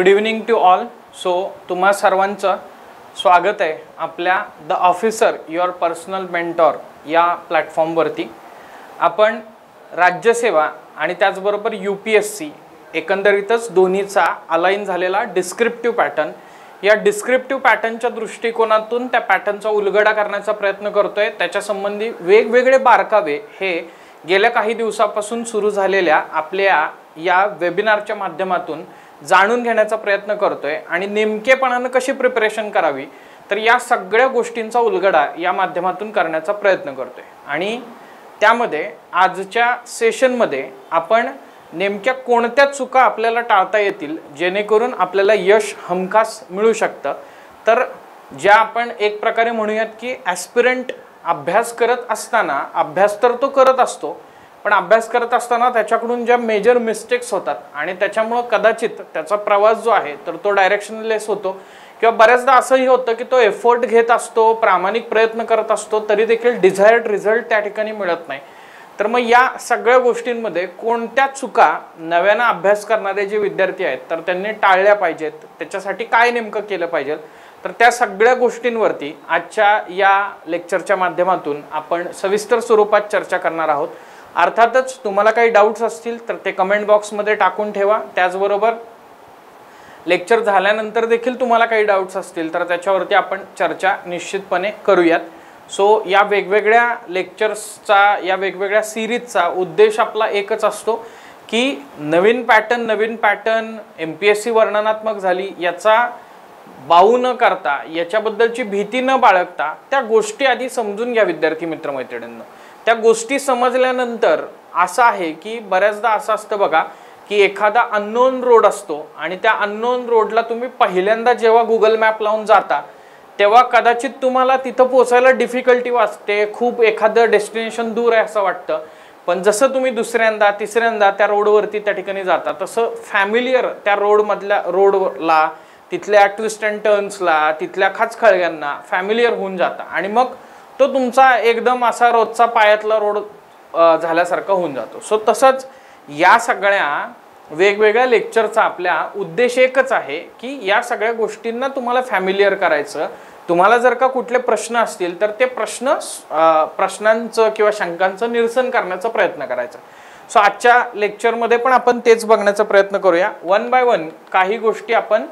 Good evening to all. So तुम्हा सर्वांचं स्वागत आहे आपल्या the officer your personal mentor या प्लॅटफॉर्मवरती. आपण राज्यसेवा आणि त्याचबरोबर UPSC एकंदरीतच दोन्हीचा अलाइन झालेला डिस्क्रिप्टिव्ह पॅटर्न, या डिस्क्रिप्टिव्ह पॅटर्नच्या दृष्टिकोनातून त्या पॅटर्नचा उलगडा करण्याचा प्रयत्न करतोय. त्याच्या संबंधी वेगवेगळे बारकावे हे गेल्या काही दिवसापासून सुरू झालेल्या आपल्या या वेबिनारच्या माध्यमातून जाणून घेण्याचा प्रयत्न करतोय आणि नेमकेपणाने कशी प्रिपरेशन करावी तर या सगळ्या गोष्टींचा उलगडा या माध्यमातून करण्याचा प्रयत्न करतोय. आणि त्यामध्ये आजच्या सेशनमध्ये आपण नेमक्या कोणत्या चुका आपल्याला टाळता येतील जेणेकरून आपल्याला यश हमखास मिळू शकतं. तर ज्या आपण एक प्रकारे म्हणूयात की ॲस्पिरंट अभ्यास करत असताना, अभ्यास तर तो करत असतो पण अभ्यास करत असताना त्याच्याकडून ज्या मेजर मिस्टेक्स होतात आणि त्याच्यामुळं कदाचित त्याचा प्रवास जो आहे तर तो डायरेक्शनलेस होतो, किंवा बऱ्याचदा असंही होतं की तो एफर्ट घेत असतो, प्रामाणिक प्रयत्न करत असतो, तरी देखील डिझायर्ड रिझल्ट त्या ठिकाणी मिळत नाही. तर मग या सगळ्या गोष्टींमध्ये कोणत्या चुका नव्यानं अभ्यास करणारे जे विद्यार्थी आहेत तर त्यांनी टाळल्या पाहिजेत, त्याच्यासाठी काय नेमकं केलं पाहिजे, तर त्या सगळ्या गोष्टींवरती आजच्या या लेक्चरच्या माध्यमातून आपण सविस्तर स्वरूपात चर्चा करणार आहोत. अर्थातच तुम्हाला काही डाऊट्स असतील तर ते कमेंट बॉक्समध्ये टाकून ठेवा. त्याचबरोबर लेक्चर झाल्यानंतर देखील तुम्हाला काही डाऊट्स असतील तर त्याच्यावरती आपण चर्चा निश्चितपणे करूयात. सो या वेगवेगळ्या लेक्चर्सचा, या वेगवेगळ्या सिरीजचा उद्देश आपला एकच असतो की नवीन पॅटर्न MPSC वर्णनात्मक झाली याचा बाऊ न करता, याच्याबद्दलची भीती न बाळगता त्या गोष्टी आधी समजून घ्या विद्यार्थी मित्रमैत्रिणींनो. त्या गोष्टी समजल्यानंतर असं आहे की बऱ्याचदा असं असतं बघा की एखादा अननोन रोड असतो आणि त्या अननोन रोडला तुम्ही पहिल्यांदा जेव्हा गुगल मॅप लावून जाता तेव्हा कदाचित तुम्हाला तिथं पोचायला डिफिकल्टी वाटते, खूप एखादं डेस्टिनेशन दूर आहे असं वाटतं. पण जसं तुम्ही दुसऱ्यांदा तिसऱ्यांदा त्या रोडवरती त्या ठिकाणी जाता तसं फॅमिलियर त्या रोडला तिथल्या ट्विस्ट अँड टर्न्सला, तिथल्या खाचखळग्यांना फॅमिलियर होऊन जाता आणि मग तो तुमचा एकदम असा रोजचा पायातला रोड झाल्यासारखा होऊन जातो. सो तसंच या सगळ्या वेगवेगळ्या लेक्चरचा आपला उद्देश एकच आहे की या सगळ्या गोष्टींना तुम्हाला फॅमिलियर करायचं. तुम्हाला जर का कुठले प्रश्न असतील तर ते प्रश्नांचं किंवा शंकांचं निरसन करण्याचा प्रयत्न करायचा. सो आजच्या लेक्चरमध्ये पण आपण तेच बघण्याचा प्रयत्न करूया. वन बाय वन काही गोष्टी आपण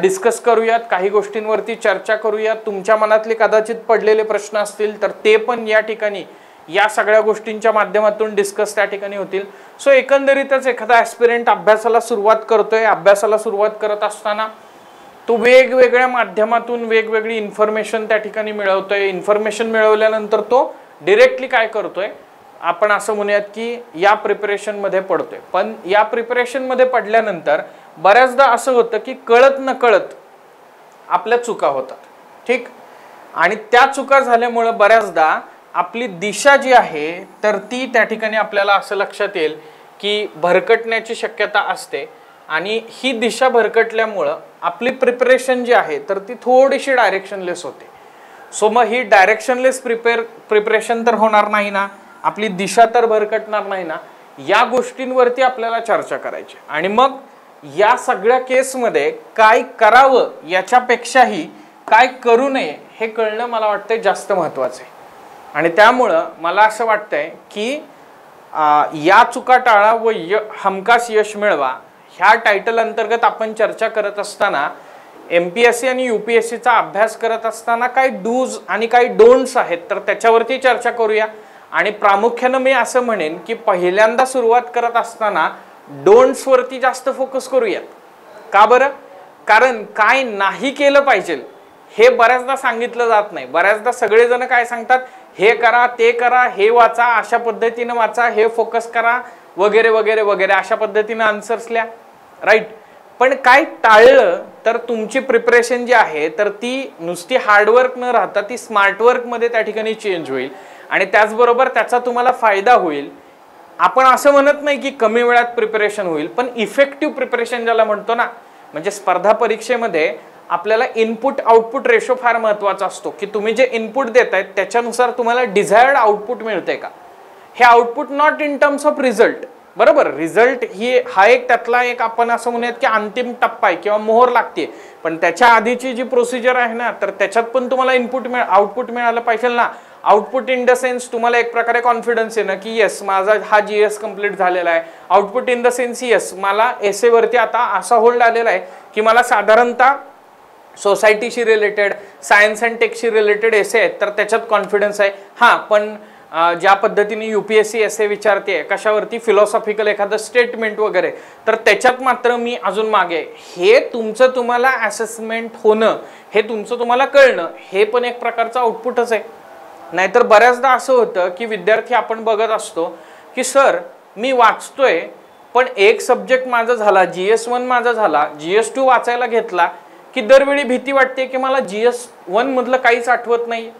डिस्कस करूयात, काही गोष्टींवरती चर्चा करूयात. तुमच्या मनातले कदाचित पडलेले प्रश्न असतील तर ते पण या ठिकाणी या सगळ्या गोष्टींच्या माध्यमातून डिस्कस त्या ठिकाणी होतील. सो एकंदरीतच एखादा ॲस्पिरंट अभ्यासाला सुरुवात करतोय, अभ्यासाला सुरुवात करत असताना तो वेगवेगळ्या माध्यमातून वेगवेगळी इन्फॉर्मेशन त्या ठिकाणी मिळवतोय. इन्फॉर्मेशन मिळवल्यानंतर तो डिरेक्टली काय करतोय, आपण असं म्हणूयात की या प्रिपरेशनमध्ये पडतोय. पण या प्रिपरेशनमध्ये पडल्यानंतर बऱ्याचदा असं होतं की कळत नकळत आपल्या चुका होतात, ठीक. आणि त्या चुका झाल्यामुळं बऱ्याचदा आपली दिशा जी आहे तर ती त्या ठिकाणी आपल्याला असं लक्षात येईल की भरकटण्याची शक्यता असते आणि ही दिशा भरकटल्यामुळं आपली प्रिपरेशन जी आहे तर ती थोडीशी डायरेक्शनलेस होते. सो मग ही डायरेक्शनलेस प्रिपरेशन तर होणार नाही ना, आपली दिशा तर भरकटणार नाही ना, या गोष्टींवरती आपल्याला चर्चा करायची. आणि मग या सगळ्या केसमध्ये काय करावं याच्यापेक्षाही काय करू नये हे कळणं मला वाटतंय जास्त महत्त्वाचं आहे. आणि त्यामुळं मला असं वाटतंय की या चुका टाळा व हमखास यश मिळवा ह्या टायटल अंतर्गत आपण चर्चा करत असताना MPSC आणि UPSCचा अभ्यास करत असताना काय डूज आणि काही डोंट्स आहेत तर त्याच्यावरती चर्चा करूया. आणि प्रामुख्यानं मी असं म्हणेन की पहिल्यांदा सुरुवात करत असताना डोंट्सवरती जास्त फोकस करूयात. का बरं? कारण काय नाही केलं पाहिजे हे बऱ्याचदा सांगितलं जात नाही. बऱ्याचदा सगळेजण काय सांगतात, हे करा, ते करा, हे वाचा, अशा पद्धतीनं वाचा, हे फोकस करा वगैरे वगैरे वगैरे, अशा पद्धतीनं आन्सर्स लिहा, राईट. पण काय टाळलं तर तुमची प्रिपरेशन जी आहे तर ती नुसती हार्डवर्क न राहता ती स्मार्टवर्कमध्ये त्या ठिकाणी चेंज होईल आणि त्याचबरोबर त्याचा तुम्हाला फायदा होईल. आपण असं म्हणत नाही की कमी वेळात प्रिपरेशन होईल, पण इफेक्टिव्ह प्रिपरेशन ज्याला म्हणतो ना, म्हणजे स्पर्धा परीक्षेमध्ये आपल्याला इनपुट आउटपुट रेशो फार महत्त्वाचा असतो की तुम्ही जे इनपुट देतायत त्याच्यानुसार तुम्हाला डिझायर्ड आउटपुट मिळते का. हे output not in terms of result, बरोबर. रिझल्ट हा एक त्यातला एक आपण असं म्हणूयात की अंतिम टप्पा आहे किंवा मोहर लागते, पण त्याच्या आधीची जी प्रोसिजर आहे ना, तर त्याच्यात पण तुम्हाला आउटपुट मिळालं पाहिजे ना. आउटपुट इन द सेन्स तुम्हाला एक प्रकारे कॉन्फिडन्स आहे ना की येस माझा हा GS कंप्लीट झालेला आहे. Output in the sense yes मला एसे वरती आता असा होल्ड आलेला आहे की मला साधारणतः सोसायटीशी रिलेटेड, सायन्स अँड टेकशी रिलेटेड एसे आहेत, तर त्याच्यात कॉन्फिडन्स आहे. हां, पण ज्या पद्धतीने UPSC एसे विचारते कशावरती, फिलॉसॉफिकल एखादं स्टेटमेंट वगैरे, तर त्याच्यात मात्र मी अजून मागे. हे तुमचं तुम्हाला असेसमेंट होणं, हे तुमचं तुम्हाला कळणं, हे पण एक प्रकारचं आउटपुटच आहे. नाहीतर बऱ्याचदा असं होतं की विद्यार्थी आपण बघत असतो की सर मी वाचतोय पण एक सब्जेक्ट माझा झाला, GS1 माझा झाला, GS2 वाचायला घेतला की दरवेळी भीती वाटते की मला GS1 मधलं काहीच आठवत नाही,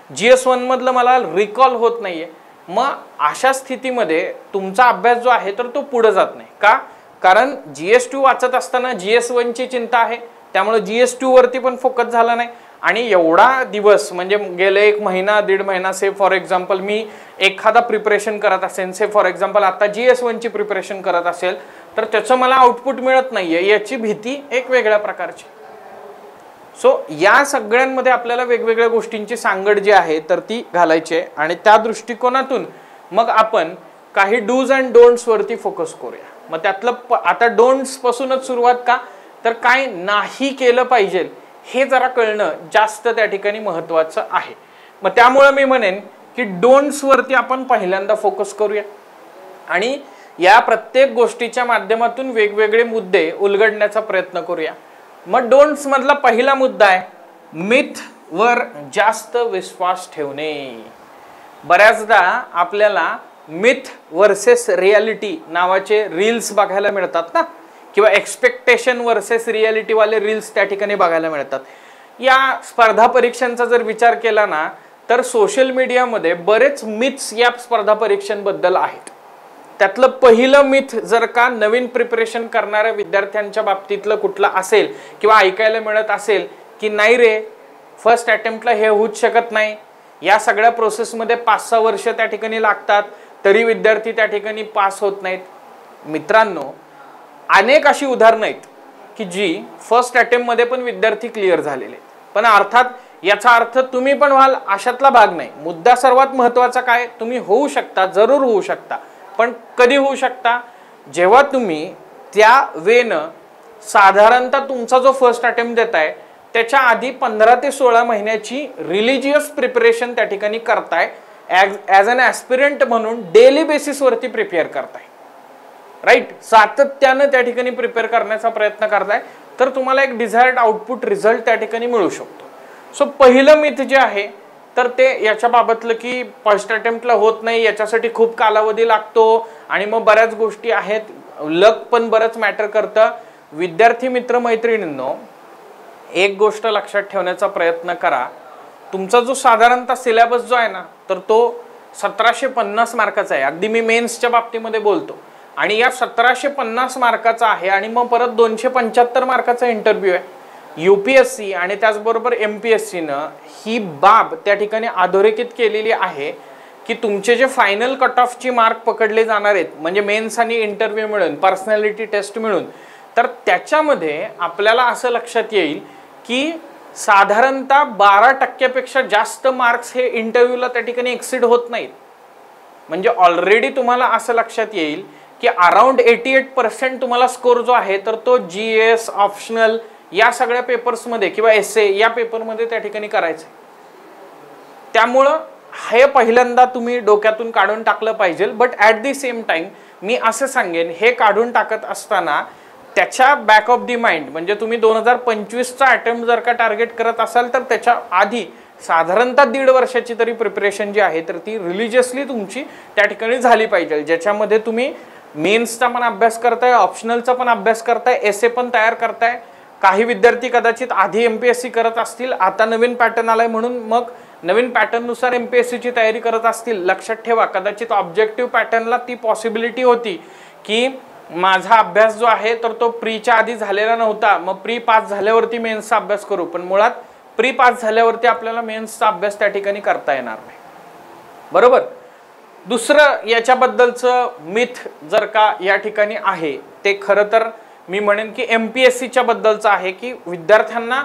GS1 मधलं मला रिकॉल होत नाहीये. मग अशा स्थितीमध्ये तुमचा अभ्यास जो आहे तर तो पुढे जात नाही. का? कारण GS2 वाचत असताना GS1 ची चिंता आहे, त्यामुळे GS2 वरती पण फोकस झाला नाही. आणि एवढा दिवस म्हणजे गेले 1 महिना 1.5 महिना से फॉर एक्झाम्पल मी एखादा प्रिपरेशन करत असेल, से फॉर एक्झाम्पल आता GS1 ची प्रिपरेशन करत असेल, तर त्याचं मला आउटपुट मिळत नाहीये याची भीती एक वेगळ्या प्रकारची. सो या सगळ्यांमध्ये आपल्याला वेगवेगळ्या गोष्टींची सांगड जी आहे तर ती घालायची आहे. आणि त्या दृष्टिकोनातून मग आपण काही डूज अँड डोंट्स वरती फोकस करूया. मग त्यातलं आता डोंट्स पासूनच सुरुवात का, तर काय नाही केलं पाहिजे हे जरा कळणं जास्त त्या ठिकाणी महत्त्वाचं आहे. मग त्यामुळे मी म्हणेन की डोंट्स वरती आपण पहिल्यांदा फोकस करूया आणि या प्रत्येक गोष्टीच्या माध्यमातून वेगवेगळे मुद्दे उलगडण्याचा प्रयत्न करूया. मग डोंट्स मधला पहिला मुद्दा आहे मिथ वर जास्त विश्वास ठेवणे. बऱ्याचदा आपल्याला मिथ वर्सेस रियालिटी नावाचे रील्स बघायला मिळतात ना, किंवा एक्सपेक्टेशन वर्सेस रियालिटी वाले रील्स त्या ठिकाणी बघायला मिळतात. या स्पर्धा परीक्षांचा जर विचार केला ना तर सोशल मीडियामध्ये बरेच मिथ्स या स्पर्धा परीक्षांबद्दल आहेत. त्यातलं पहिलं मिथ जर का नवीन प्रिपरेशन करणाऱ्या विद्यार्थ्यांच्या बाबतीतलं कुठलं असेल किंवा ऐकायला मिळत असेल की नाही रे फर्स्ट अटेम्प्टला हे होऊच शकत नाही, या सगळ्या प्रोसेसमध्ये 5-6 वर्ष त्या ठिकाणी लागतात तरी विद्यार्थी त्या ठिकाणी पास होत नाहीत. मित्रांनो, अनेक अशी उदाहरणं आहेत की जी फर्स्ट अटेम्प्टमध्ये पण विद्यार्थी क्लिअर झालेले आहेत. पण अर्थात याचा अर्थ तुम्ही पण व्हाल अशातला भाग नाही. मुद्दा सर्वात महत्त्वाचा काय, तुम्ही होऊ शकता, जरूर होऊ शकता, पण कधी होऊ शकता, जेव्हा तुम्ही त्या वेनं साधारणतः तुमचा जो फर्स्ट अटेम्प्ट देताय त्याच्या आधी 15 ते 16 महिन्याची रिलिजियस प्रिपरेशन त्या ठिकाणी करताय, ॲज अन ॲस्पिरंट म्हणून डेली बेसिसवरती प्रिपेअर करताय, राईट. सातत्यानं त्या ठिकाणी प्रिपेअर करण्याचा प्रयत्न करताय, तर तुम्हाला एक डिझायर्ड आउटपुट रिझल्ट त्या ठिकाणी मिळू शकतो. सो पहिलं मिथ जे आहे तर ते याच्या बाबतलं की फर्स्ट अटेम्प्टला होत नाही, याच्यासाठी खूप कालावधी लागतो आणि मग बऱ्याच गोष्टी आहेत, लक पण बरंच मॅटर करतं. विद्यार्थी मित्र मैत्रिणींनो, एक गोष्ट लक्षात ठेवण्याचा प्रयत्न करा, तुमचा जो साधारणतः सिलेबस जो आहे ना तर तो 1750 मार्काचा आहे. अगदी मी मेन्सच्या बाबतीमध्ये बोलतो आणि या 1750 मार्काचा आहे आणि मग परत 275 मार्काचा इंटरव्ह्यू आहे. UPSC आणि त्याचबरोबर MPSCनं ही बाब त्या ठिकाणी अधोरेखित केलेली आहे की तुमचे जे फायनल कट ऑफची मार्क पकडले जाणार आहेत म्हणजे मेन्स आणि इंटरव्ह्यू मिळून, पर्सनॅलिटी टेस्ट मिळून, तर त्याच्यामध्ये आपल्याला असं लक्षात येईल की साधारणतः 12% जास्त मार्क्स हे इंटरव्ह्यूला त्या ठिकाणी एक्सीड होत नाहीत. म्हणजे ऑलरेडी तुम्हाला असं लक्षात येईल की अराउंड 88% तुम्हाला स्कोर जो आहे तर तो GS ऑप्शनल या सगळ्या पेपर्समध्ये किंवा एसे या पेपरमध्ये त्या ठिकाणी करायचं. त्यामुळं हे पहिल्यांदा तुम्ही डोक्यातून काढून टाकलं पाहिजे. But at the same time मी असं सांगेन, हे काढून टाकत असताना त्याच्या बॅक ऑफ दी माइंड म्हणजे तुम्ही 2025चा अटेम्प्ट जर का टार्गेट करत असाल तर त्याच्या आधी साधारणतः 1.5 वर्षाची तरी प्रिपरेशन जी आहे तर ती रिलिजियसली तुमची त्या ठिकाणी झाली पाहिजे, ज्याच्यामध्ये तुम्ही मेन्सचा पण अभ्यास करताय, ऑप्शनलचा पण अभ्यास करताय, एसे पण तयार करताय. काही विद्यार्थी कदाचित आधी MPSC करत असतील, आता नवीन पॅटर्न आलाय म्हणून मग नवीन पॅटर्ननुसार MPSCची तयारी करत असतील. लक्षात ठेवा, कदाचित ऑब्जेक्टिव्ह पॅटर्नला ती पॉसिबिलिटी होती की माझा अभ्यास जो आहे तर तो प्रीच्या आधी झालेला नव्हता, मग प्री पास झाल्यावरती मेन्सचा अभ्यास करू, पण मुळात प्री पास झाल्यावरती आपल्याला मेन्सचा अभ्यास त्या ठिकाणी करता येणार नाही, बरोबर. दुसरं याच्याबद्दलचं मिथ जर का या ठिकाणी आहे ते खरं तर मी म्हणेन की MPSCच्या बद्दलचं आहे की विद्यार्थ्यांना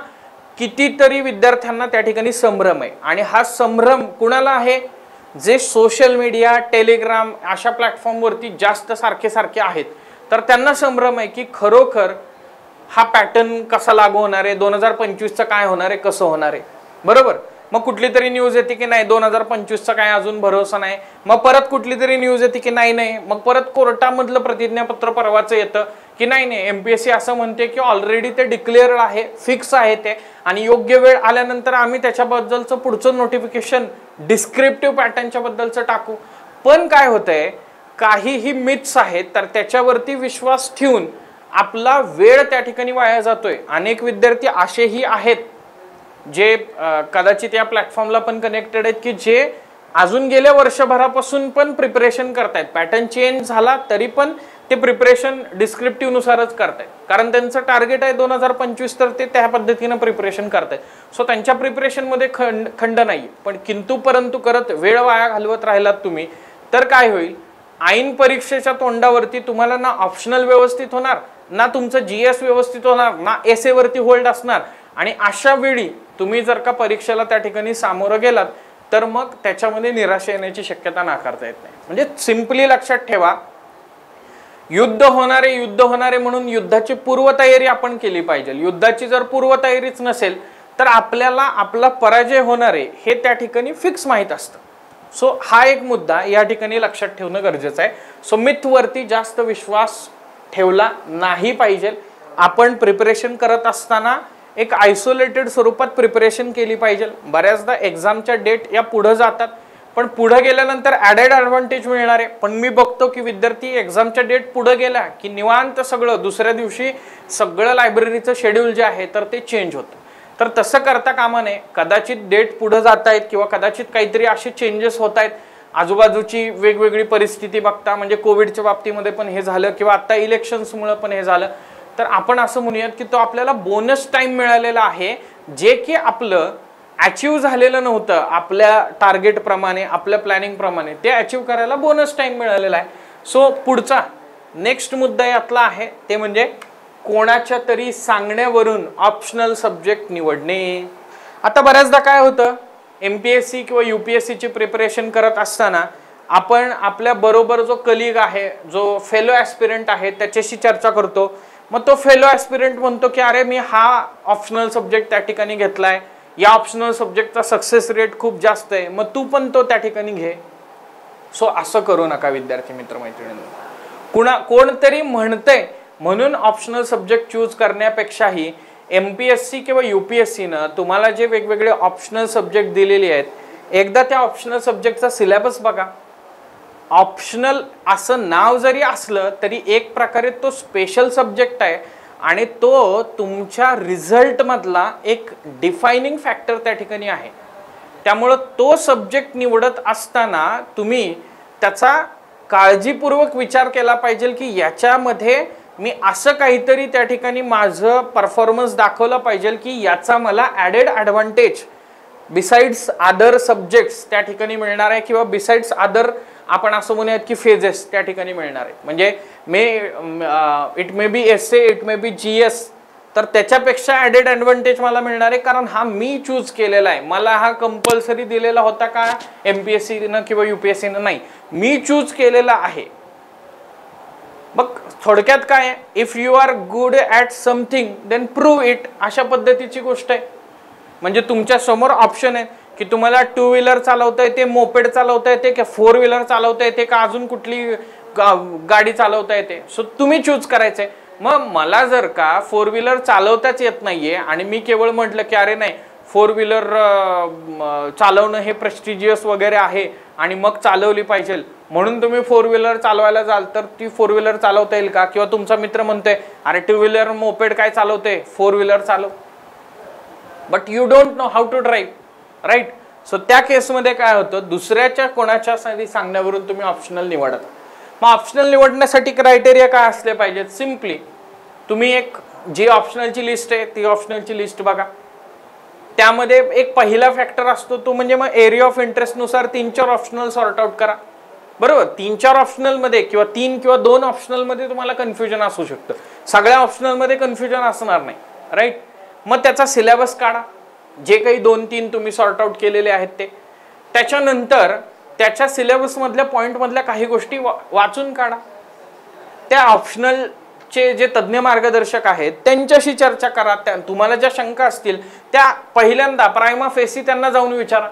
कितीतरी विद्यार्थ्यांना त्या ठिकाणी संभ्रम आहे आणि हा संभ्रम कुणाला आहे जे सोशल मीडिया टेलिग्राम अशा प्लॅटफॉर्मवरती जास्त सारखे आहेत तर त्यांना संभ्रम आहे की खरोखर हा पॅटर्न कसा लागू होणार आहे 2025चं काय होणार आहे कसं होणार आहे बरोबर मग कुठली तरी न्यूज येते की नाही 2025चा काय अजून भरोसा नाही मग परत कुठली तरी न्यूज येते की नाही मग परत कोर्टामधलं प्रतिज्ञापत्र परवाचं येतं की नाही MPSC असं म्हणते की ऑलरेडी ते डिक्लेअर्ड आहे फिक्स आहे ते आणि योग्य वेळ आल्यानंतर आम्ही त्याच्याबद्दलचं पुढचं नोटिफिकेशन डिस्क्रिप्टिव्ह पॅटर्नच्या बद्दलचं टाकू पण काय होतंय काहीही मिथ्स आहेत तर त्याच्यावरती विश्वास ठेवून आपला वेळ त्या ठिकाणी वाया जातोय अनेक विद्यार्थी असेही आहेत जे कदाचित या प्लॅटफॉर्मला पण कनेक्टेड आहेत की जे अजून गेल्या वर्षभरापासून पण प्रिपरेशन करतायत पॅटर्न चेंज झाला तरी पण ते प्रिपरेशन डिस्क्रिप्टिव्ह नुसारच करतायत कारण त्यांचं टार्गेट आहे 2025 तर ते त्या पद्धतीनं प्रिपरेशन करतायत सो त्यांच्या प्रिपरेशनमध्ये खंड नाही पण किंतु परंतु करत वेळ वाया घालवत राहिलात तुम्ही तर काय होईल ऐन परीक्षेच्या तोंडावरती तुम्हाला ना ऑप्शनल व्यवस्थित होणार ना तुमचं GS व्यवस्थित होणार ना SA वरती होल्ड असणार आणि अशा वेळी तुम्ही जर का परीक्षेला त्या ठिकाणी सामोरं गेलात तर मग त्याच्यामध्ये निराशा येण्याची शक्यता नाकारता येत नाही म्हणजे सिंपली लक्षात ठेवा युद्ध होणारे म्हणून युद्धाची पूर्वतयारी आपण केली पाहिजे युद्धाची जर पूर्वतयारीच नसेल तर आपल्याला आपला पराजय होणार आहे हे त्या ठिकाणी फिक्स माहीत असतं सो हा एक मुद्दा या ठिकाणी लक्षात ठेवणं गरजेचं आहे सो मिथवरती जास्त विश्वास ठेवला नाही पाहिजे आपण प्रिपरेशन करत असताना एक आयसोलेटेड स्वरूपात प्रिपरेशन केली पाहिजे बऱ्याचदा एक्झामच्या डेट या पुढे जातात पण पुढे गेल्यानंतर ॲडेड ॲडव्हान्टेज मिळणार आहे पण मी बघतो की विद्यार्थी एक्झामच्या डेट पुढे गेला की निवांत सगळं दुसऱ्या दिवशी सगळं लायब्ररीचं शेड्यूल जे आहे तर ते चेंज होतं तर तसं करता कामा नये कदाचित डेट पुढे जात आहेत किंवा कदाचित काहीतरी असे चेंजेस होत आहेत आजूबाजूची वेगवेगळी परिस्थिती बघता म्हणजे कोविडच्या बाबतीमध्ये पण हे झालं किंवा आता इलेक्शन्समुळे पण हे झालं तर आपण असं म्हणूयात की तो आपल्याला बोनस टाइम मिळालेला आहे जे की आपलं अचीव झालेलं नव्हतं आपल्या टार्गेट प्रमाणे आपल्या प्लॅनिंग प्रमाणे ते अचीव करायला बोनस टाइम मिळालेला आहे सो पुढचा नेक्स्ट मुद्दा यातला आहे ते म्हणजे कोणाच्या तरी सांगण्यावरून ऑप्शनल सब्जेक्ट निवडणे आता बऱ्याचदा काय होतं MPSC किंवा UPSC ची प्रिपरेशन करत असताना आपण आपल्या बरोबर जो कलीग आहे जो फेलो ॲस्पिरंट आहे त्याच्याशी चर्चा करतो मग तो फेलो ॲस्पिरंट म्हणतो की अरे मी हा ऑप्शनल सब्जेक्ट त्या ठिकाणी घेतलाय या ऑप्शनल सब्जेक्टचा सक्सेस रेट खूप जास्त आहे मग तू पण तो त्या ठिकाणी घे सो असं करू नका विद्यार्थी मित्रमैत्रिणींनो कोणतरी म्हणतंय म्हणून ऑप्शनल सब्जेक्ट चूज करण्यापेक्षाही MPSC किंवा UPSCनं तुम्हाला जे वेगवेगळे ऑप्शनल सब्जेक्ट दिलेले आहेत एकदा त्या ऑप्शनल सब्जेक्टचा सिलेबस बघा ऑप्शनल असं नाव जरी असलं तरी एक प्रकारे तो स्पेशल सब्जेक्ट आहे आणि तो तुमच्या रिझल्ट मधला एक डिफायनिंग फॅक्टर त्या ठिकाणी आहे त्यामुळे तो सब्जेक्ट निवडत असताना तुम्ही त्याचा काळजीपूर्वक विचार केला पाहिजे की याच्यामध्ये मी असं काहीतरी त्या ठिकाणी माझं परफॉर्मन्स दाखवलं पाहिजे की याचा मला added advantage besides other subjects त्या ठिकाणी मिळणार आहे किंवा बिसाइड्स अदर आपण असं म्हणूयात की फेजेस त्या ठिकाणी मिळणार आहे म्हणजे it may B SA it may B GS तर त्याच्यापेक्षा ॲडेड ॲडव्हान्टेज मला मिळणार आहे कारण हा मी चूज केलेला आहे मला हा कंपल्सरी दिलेला होता का MPSCनं किंवा UPSCनं नाही मी चूज केलेला आहे मग थोडक्यात काय if you are good at something then prove it अशा पद्धतीची गोष्ट आहे म्हणजे तुमच्या समोर ऑप्शन आहे की तुम्हाला 2 व्हीलर चालवता येते मोपेड चालवता येते की 4 व्हीलर चालवता येते का अजून कुठली गाडी चालवता येते सो तुम्ही चूज करायचंय मग मला जर का 4 व्हीलर चालवताच येत नाहीये आणि मी केवळ म्हटलं की अरे नाही 4 व्हीलर चालवणं हे प्रेस्टिजियस वगैरे आहे आणि मग चालवली पाहिजे म्हणून तुम्ही 4 व्हीलर चालवायला जाल तर ती 4 व्हीलर चालवता येईल का किंवा तुमचा मित्र म्हणतोय अरे 2 व्हीलर मोपेड काय चालवते 4 व्हीलर चालव but you don't know how to drive right so त्या केसमध्ये काय होतं दुसऱ्याच्या कोणाच्या सांगण्यावरून तुम्ही ऑप्शनल निवडता मग ऑप्शनल निवडण्यासाठी क्रायटेरिया काय असले पाहिजेत सिम्पली तुम्ही एक जी ऑप्शनलची लिस्ट आहे ती ऑप्शनलची लिस्ट बघा त्यामध्ये एक पहिला फॅक्टर असतो तो म्हणजे मग एरिया ऑफ इंटरेस्ट नुसार 3-4 ऑप्शनल सॉर्ट आउट करा बरोबर. 3-4 ऑप्शनलमध्ये किंवा 3 किंवा 2 ऑप्शनलमध्ये तुम्हाला कन्फ्युजन असू शकतं, सगळ्या ऑप्शनलमध्ये कन्फ्युजन असणार नाही, राईट. मग त्याचा सिलेबस काढा, जे काही 2-3 तुम्ही सॉर्ट आउट केलेले आहेत ते. त्याच्यानंतर त्याच्या सिलेबसमधल्या पॉईंटमधल्या काही गोष्टी वाचून काढा. त्या ऑप्शनलचे जे तज्ज्ञ मार्गदर्शक आहेत त्यांच्याशी चर्चा करा. त्या तुम्हाला ज्या शंका असतील त्या पहिल्यांदा प्रायमा फेसी त्यांना जाऊन विचारा.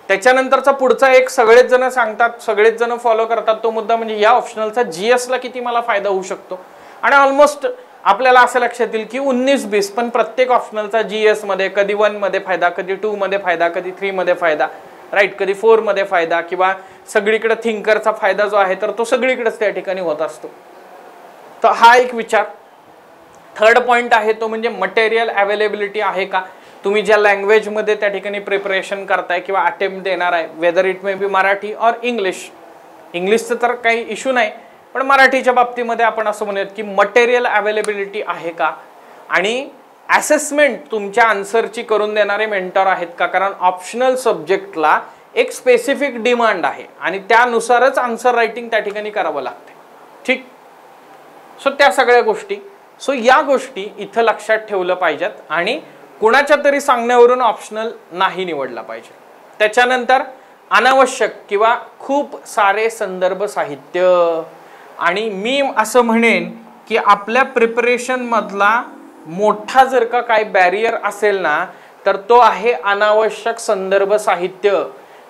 त्याच्यानंतरचा पुढचा एक सगळेच जण सांगतात, सगळेच जण फॉलो करतात तो मुद्दा म्हणजे या ऑप्शनलचा GS ला किती मला फायदा होऊ शकतो. आणि ऑलमोस्ट आपल्याला असं लक्षात येईल की 19-20 पण प्रत्येक ऑप्शनलचा GS मध्ये कधी 1 मध्ये फायदा, कधी 2 मध्ये फायदा, कधी 3 मध्ये फायदा, राईट, कधी 4 मध्ये फायदा, किंवा सगळीकडे थिंकरचा फायदा जो आहे तर तो सगळीकडेच त्या ठिकाणी होत असतो. तर हा एक विचार. थर्ड पॉइंट आहे तो म्हणजे मटेरियल अवेलेबिलिटी आहे का. तुम्ही ज्या लँग्वेजमध्ये त्या ठिकाणी प्रिपरेशन करताय किंवा अटेम्प्ट देणार आहे, whether it may be Marathi or English. इंग्लिशचं तर काही इश्यू नाही, पण मराठीच्या बाबतीमध्ये आपण असं म्हणूयात की मटेरियल अवेलेबिलिटी आहे का. आणि असेसमेंट तुमच्या आन्सरची करून देणारे मेंटर आहेत का. कारण ऑप्शनल सब्जेक्टला एक स्पेसिफिक डिमांड आहे आणि त्यानुसारच आन्सर रायटिंग त्या ठिकाणी करावं लागते. ठीक. सो त्या सगळ्या गोष्टी, सो या गोष्टी इथं लक्षात ठेवलं पाहिजेत आणि कुणाच्या तरी सांगण्यावरून ऑप्शनल नाही निवडला पाहिजे. त्याच्यानंतर अनावश्यक किंवा खूप सारे संदर्भ साहित्य. आणि मी असं म्हणेन की आपल्या प्रिपरेशन मधला मोठा जर का काही बॅरियर असेल ना तर तो आहे अनावश्यक संदर्भ साहित्य.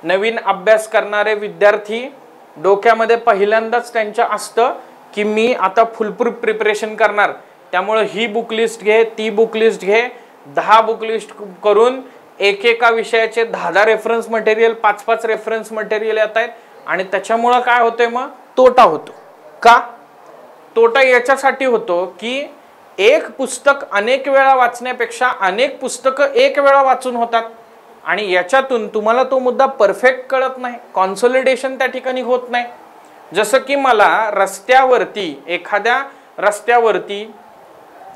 नवीन अभ्यास करणारे विद्यार्थी डोक्यामध्ये पहिल्यांदाच त्यांच्या असतं की मी आता फुलप्रूफ प्रिपरेशन करणार, त्यामुळे ही बुक लिस्ट घे, ती बुक लिस्ट घे, 10 बुक लिस्ट करून एकेका विषयाचे 10 रेफरन्स मटेरियल, 5 रेफरन्स मटेरियल येत आहेत. आणि त्याच्यामुळं काय होतंय, मग तोटा होतो. का तोटा याच्यासाठी होतो की एक पुस्तक अनेक वेळा वाचण्यापेक्षा अनेक पुस्तकं एक वेळा वाचून होतात आणि याच्यातून तुम्हाला तो मुद्दा परफेक्ट कळत नाही, कॉन्सोलिडेशन त्या ठिकाणी होत नाही. जसं की मला रस्त्यावरती, एखाद्या रस्त्यावरती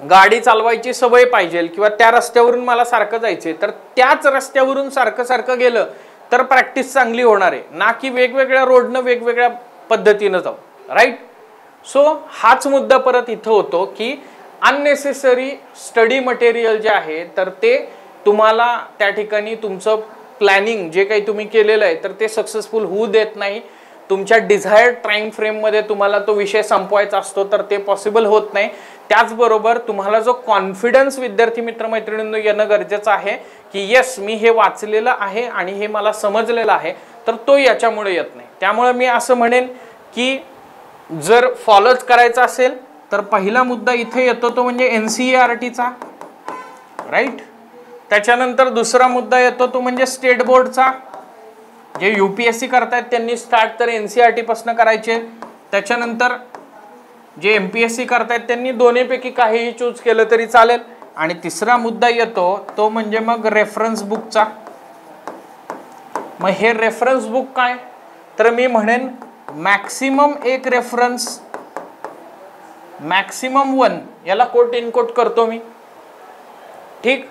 गाडी चालवायची सवय पाहिजे किंवा त्या रस्त्यावरून मला सारखं जायचे, तर त्याच रस्त्यावरून सारखं सारखं गेलं तर प्रॅक्टिस चांगली होणार आहे, ना की वेगवेगळ्या रोडनं वेगवेगळ्या पद्धतीनं जाऊ, राईट. सो हाच मुद्दा परत इथं होतो की अननेसेसरी स्टडी मटेरियल जे आहे तर ते तुम्हाला त्या ठिकाणी तुमचं प्लॅनिंग जे काही तुम्ही केलेलं आहे तर ते सक्सेसफुल होऊ देत नाही. तुमच्या डिझायर्ड टाइम फ्रेममध्ये तुम्हाला तो विषय संपवायचा असतो तर ते पॉसिबल होत नाही. त्याचबरोबर तुम्हाला जो कॉन्फिडन्स विद्यार्थी मित्रमैत्रिणींनो येणं गरजेचं आहे की येस मी हे वाचलेलं आहे आणि हे मला समजलेलं आहे, तर तो याच्यामुळे येत नाही. त्यामुळे मी असं म्हणेन की जर फॉलोच करायचं असेल तर पहिला मुद्दा इथे येतो तो म्हणजे NCERTचा, राईट. त्याच्यानंतर दुसरा मुद्दा येतो तो म्हणजे स्टेट बोर्डचा. जे UPSC करतायत त्यांनी स्टार्ट तर NCERT पासून करायचे. त्याच्यानंतर जे MPSC करतायत त्यांनी दोन्हीपैकी काहीही चूज केलं तरी चालेल. आणि तिसरा मुद्दा येतो तो म्हणजे मग रेफरन्स बुकचा. मग हे रेफरन्स बुक काय, तर मी म्हणेन मॅक्सिमम एक रेफरन्स, मॅक्सिमम 1, याला कोट इन कोट करतो मी, ठीक.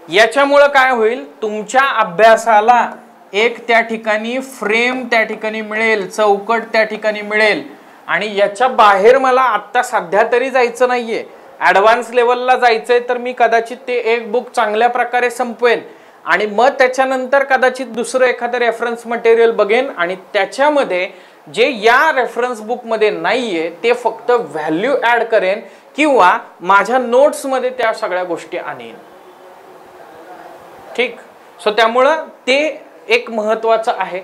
याच्यामुळं काय होईल, तुमच्या अभ्यासाला एक त्या ठिकाणी फ्रेम त्या ठिकाणी मिळेल, चौकट त्या ठिकाणी मिळेल. आणि याच्या बाहेर मला आत्ता सध्या तरी जायचं नाहीये, ॲडव्हान्स लेवलला जायचंय, तर मी कदाचित ते एक बुक चांगल्या प्रकारे संपवेन आणि मग त्याच्यानंतर कदाचित दुसरं एखादं रेफरन्स मटेरियल बघेन आणि त्याच्यामध्ये जे या रेफरन्स बुकमध्ये नाहीये ते फक्त व्हॅल्यू ॲड करेन किंवा माझ्या नोट्समध्ये त्या सगळ्या गोष्टी आणेन, ठीक. सो त्यामुळं ते एक महत्त्वाचं आहे.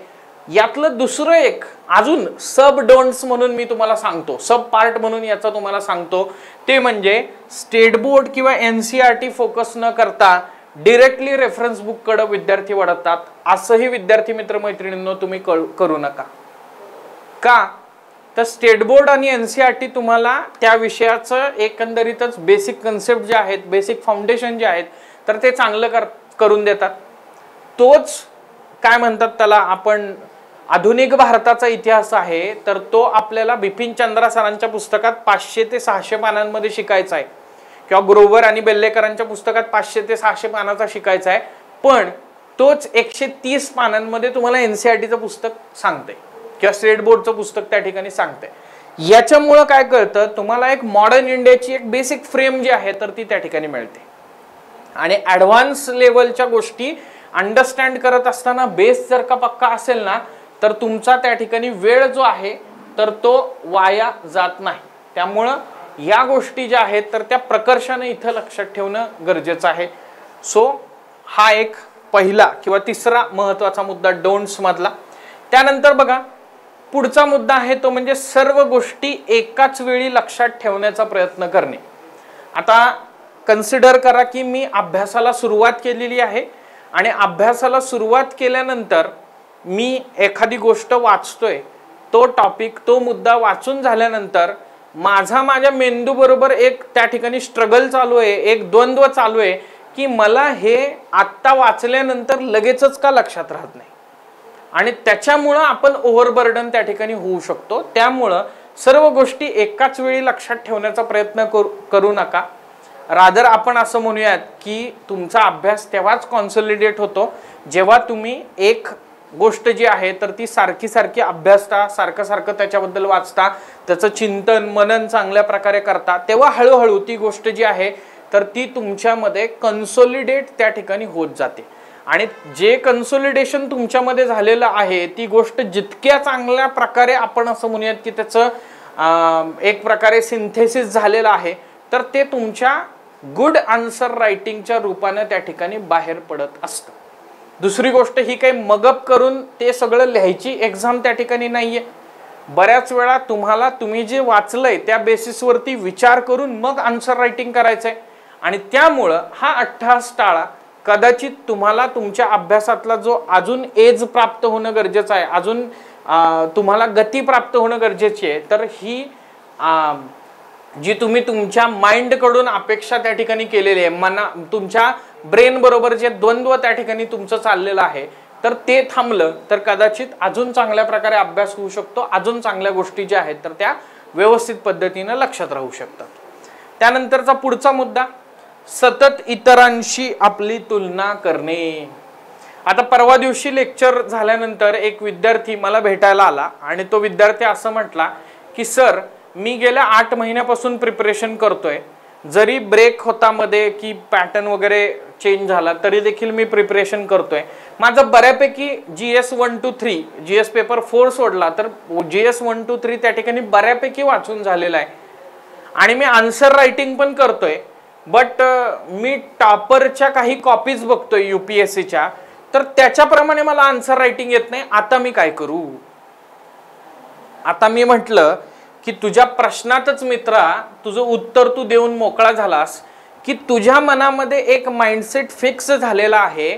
यातलं दुसरं एक अजून सब डोंट्स म्हणून मी तुम्हाला सांगतो, सब पार्ट म्हणून याचा तुम्हाला सांगतो, ते म्हणजे स्टेट बोर्ड किंवा NCERT फोकस न करता डायरेक्टली रेफरन्स बुक कडे विद्यार्थी वळतात. असंही विद्यार्थी मित्रमैत्रिणींनो तुम्ही करू नका. का, तर स्टेट बोर्ड आणि NCERT तुम्हाला त्या विषयाचं एकंदरीतच बेसिक कन्सेप्ट जे आहेत, बेसिक फाउंडेशन जे आहेत तर ते चांगलं करून देतात. तोच काय म्हणतात त्याला आपण आधुनिक भारताचा इतिहास आहे तर तो आपल्याला बिपिन चंद्रा सरांच्या पुस्तकात 500 ते 600 पानांमध्ये शिकायचा आहे किंवा ग्रोवर आणि बेल्लेकरांच्या पुस्तकात 500 ते 600 पानाचा शिकायचा आहे. पण तोच 130 पानांमध्ये तुम्हाला NCERTचं पुस्तक सांगते. किंवा स्टेट बोर्डचं पुस्तक त्या ठिकाणी सांगते. याच्यामुळं काय कळतं, तुम्हाला एक मॉडर्न इंडियाची एक बेसिक फ्रेम जी आहे तर ती त्या ठिकाणी मिळते. आणि ॲडव्हान्स लेवलच्या गोष्टी अंडरस्टँड करत असताना बेस जर का पक्का असेल ना, तर तुमचा त्या ठिकाणी वेळ जो आहे तर तो वाया जात नाही. त्यामुळं या गोष्टी ज्या आहेत तर त्या प्रकर्षाने इथं लक्षात ठेवणं गरजेचं आहे. सो हा एक पहिला किंवा तिसरा महत्त्वाचा मुद्दा डोंट्स मधला. त्यानंतर बघा पुढचा मुद्दा आहे तो म्हणजे सर्व गोष्टी एकाच वेळी लक्षात ठेवण्याचा प्रयत्न करणे. आता कन्सिडर करा की मी अभ्यासाला सुरुवात केलेली आहे आणि अभ्यासाला सुरुवात केल्यानंतर मी एखादी गोष्ट वाचतोय, तो टॉपिक तो मुद्दा वाचून झाल्यानंतर माझ्या मेंदू बरोबर एक त्या ठिकाणी स्ट्रगल चालू आहे, एक द्वंद्व चालू आहे की मला हे आत्ता वाचल्यानंतर लगेचच का लक्षात राहत नाही, आणि त्याच्यामुळं आपण ओव्हरबर्डन त्या ठिकाणी होऊ शकतो. त्यामुळं सर्व गोष्टी एकाच वेळी लक्षात ठेवण्याचा प्रयत्न करू नका. रादर आपण असं म्हणूयात की तुमचा अभ्यास तेव्हाच कॉन्सॉलिडेट होतो जेव्हा तुम्ही एक गोष्ट जी आहे तर ती सारखी सारखी अभ्यासता, सारखं सारखं त्याच्याबद्दल वाचता, त्याचं चिंतन मनन चांगल्या प्रकारे करता, तेव्हा हळूहळू ती गोष्ट जी आहे तर ती तुमच्यामध्ये कन्सॉलिडेट त्या ठिकाणी होत जाते. आणि जे कन्सॉलिडेशन तुमच्यामध्ये झालेलं आहे ती गोष्ट जितक्या चांगल्या प्रकारे आपण असं म्हणूयात की त्याचं एक प्रकारे सिंथेसिस झालेलं आहे तर ते तुमच्या गुड आन्सर रायटिंगच्या रूपाने त्या ठिकाणी बाहेर पडत असतं. दुसरी गोष्ट ही काही मगअप करून ते सगळं लिहायची एक्झाम त्या ठिकाणी नाहीये. बऱ्याच वेळा तुम्ही जे वाचलंय त्या बेसिसवरती विचार करून मग आन्सर रायटिंग करायचंय. आणि त्यामुळं हा अट्टहास टाळा. कदाचित तुम्हाला तुमच्या अभ्यासातला जो अजून एज प्राप्त होणं गरजेचं आहे, अजून तुम्हाला गती प्राप्त होणं गरजेची आहे, तर ही जी तुम्ही तुमच्या माइंड कडून अपेक्षा त्या ठिकाणी केलेली आहे, तुमच्या ब्रेन बरोबर जे द्वंद्व त्या ठिकाणी तुमचं चाललेलं आहे तर ते थांबलं तर कदाचित अजून चांगल्या प्रकारे अभ्यास होऊ शकतो, अजून चांगल्या गोष्टी ज्या आहेत तर त्या व्यवस्थित पद्धतीने लक्षात राहू शकतात. त्यानंतरचा पुढचा मुद्दा सतत इतरांशी आपली तुलना करणे. आता परवा दिवशी लेक्चर झाल्यानंतर एक विद्यार्थी मला भेटायला आला आणि तो विद्यार्थी असं म्हटला की सर मी गेल्या 8 महिन्यापासून प्रिपरेशन करतोय, जरी ब्रेक होता मध्ये की पॅटर्न वगैरे चेंज झाला तरी देखील मी प्रिपरेशन करतोय. माझं बऱ्यापैकी GS 1 to 3 GS पेपर 4 सोडला तर GS 1 to 3 त्या ठिकाणी बऱ्यापैकी वाचून झालेला आहे आणि मी आन्सर रायटिंग पण करतोय. बट मी टॉपरच्या काही कॉपीज बघतोय UPSCच्या, तर त्याच्याप्रमाणे मला आन्सर रायटिंग येत नाही. आता मी काय करू? आता मी म्हटलं की तुझ्या प्रश्नातच मित्रा तुझं उत्तर तू देऊन मोकळा झालास की तुझ्या मनामध्ये एक माइंडसेट फिक्स झालेला आहे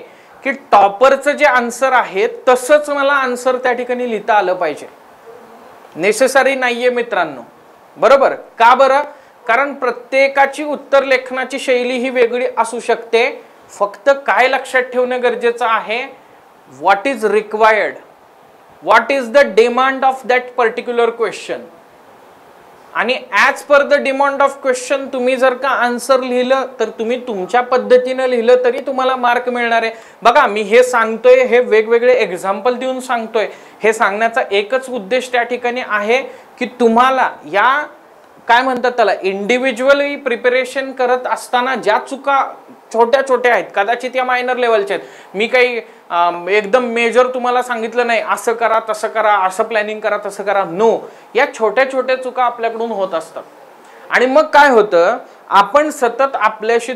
की टॉपरचं जे आन्सर आहे तसंच मला आन्सर त्या ठिकाणी लिहिता आलं पाहिजे. नेसेसरी नाहीये मित्रांनो, बरोबर? का बरं? कारण प्रत्येकाची उत्तर लेखनाची शैली ही वेगळी असू शकते. फक्त काय लक्षात ठेवणं गरजेचं आहे, what is required, what is the demand of that particular question. आणि as per the demand of question तुम्ही जर का आन्सर लिहिलं तर तुम्ही तुमच्या पद्धतीनं लिहिलं तरी तुम्हाला मार्क मिळणार आहे. बघा मी हे सांगतोय, हे वेगवेगळे एक्झाम्पल देऊन सांगतोय, हे सांगण्याचा एकच उद्देश त्या ठिकाणी आहे की तुम्हाला या काय म्हणतात त्याला इंडिव्हिज्युअली प्रिपरेशन करत असताना ज्या चुका छोट्या छोट्या आहेत, कदाचित या मायनर लेवलच्या आहेत, मी काही एकदम मेजर तुम्हाला सांगितलं नाही असं करा तसं करा, असं प्लॅनिंग करा तसं करा, नो. या छोट्या छोट्या चुका आपल्याकडून होत असतात आणि मग काय होतं, आपण सतत आपल्याशी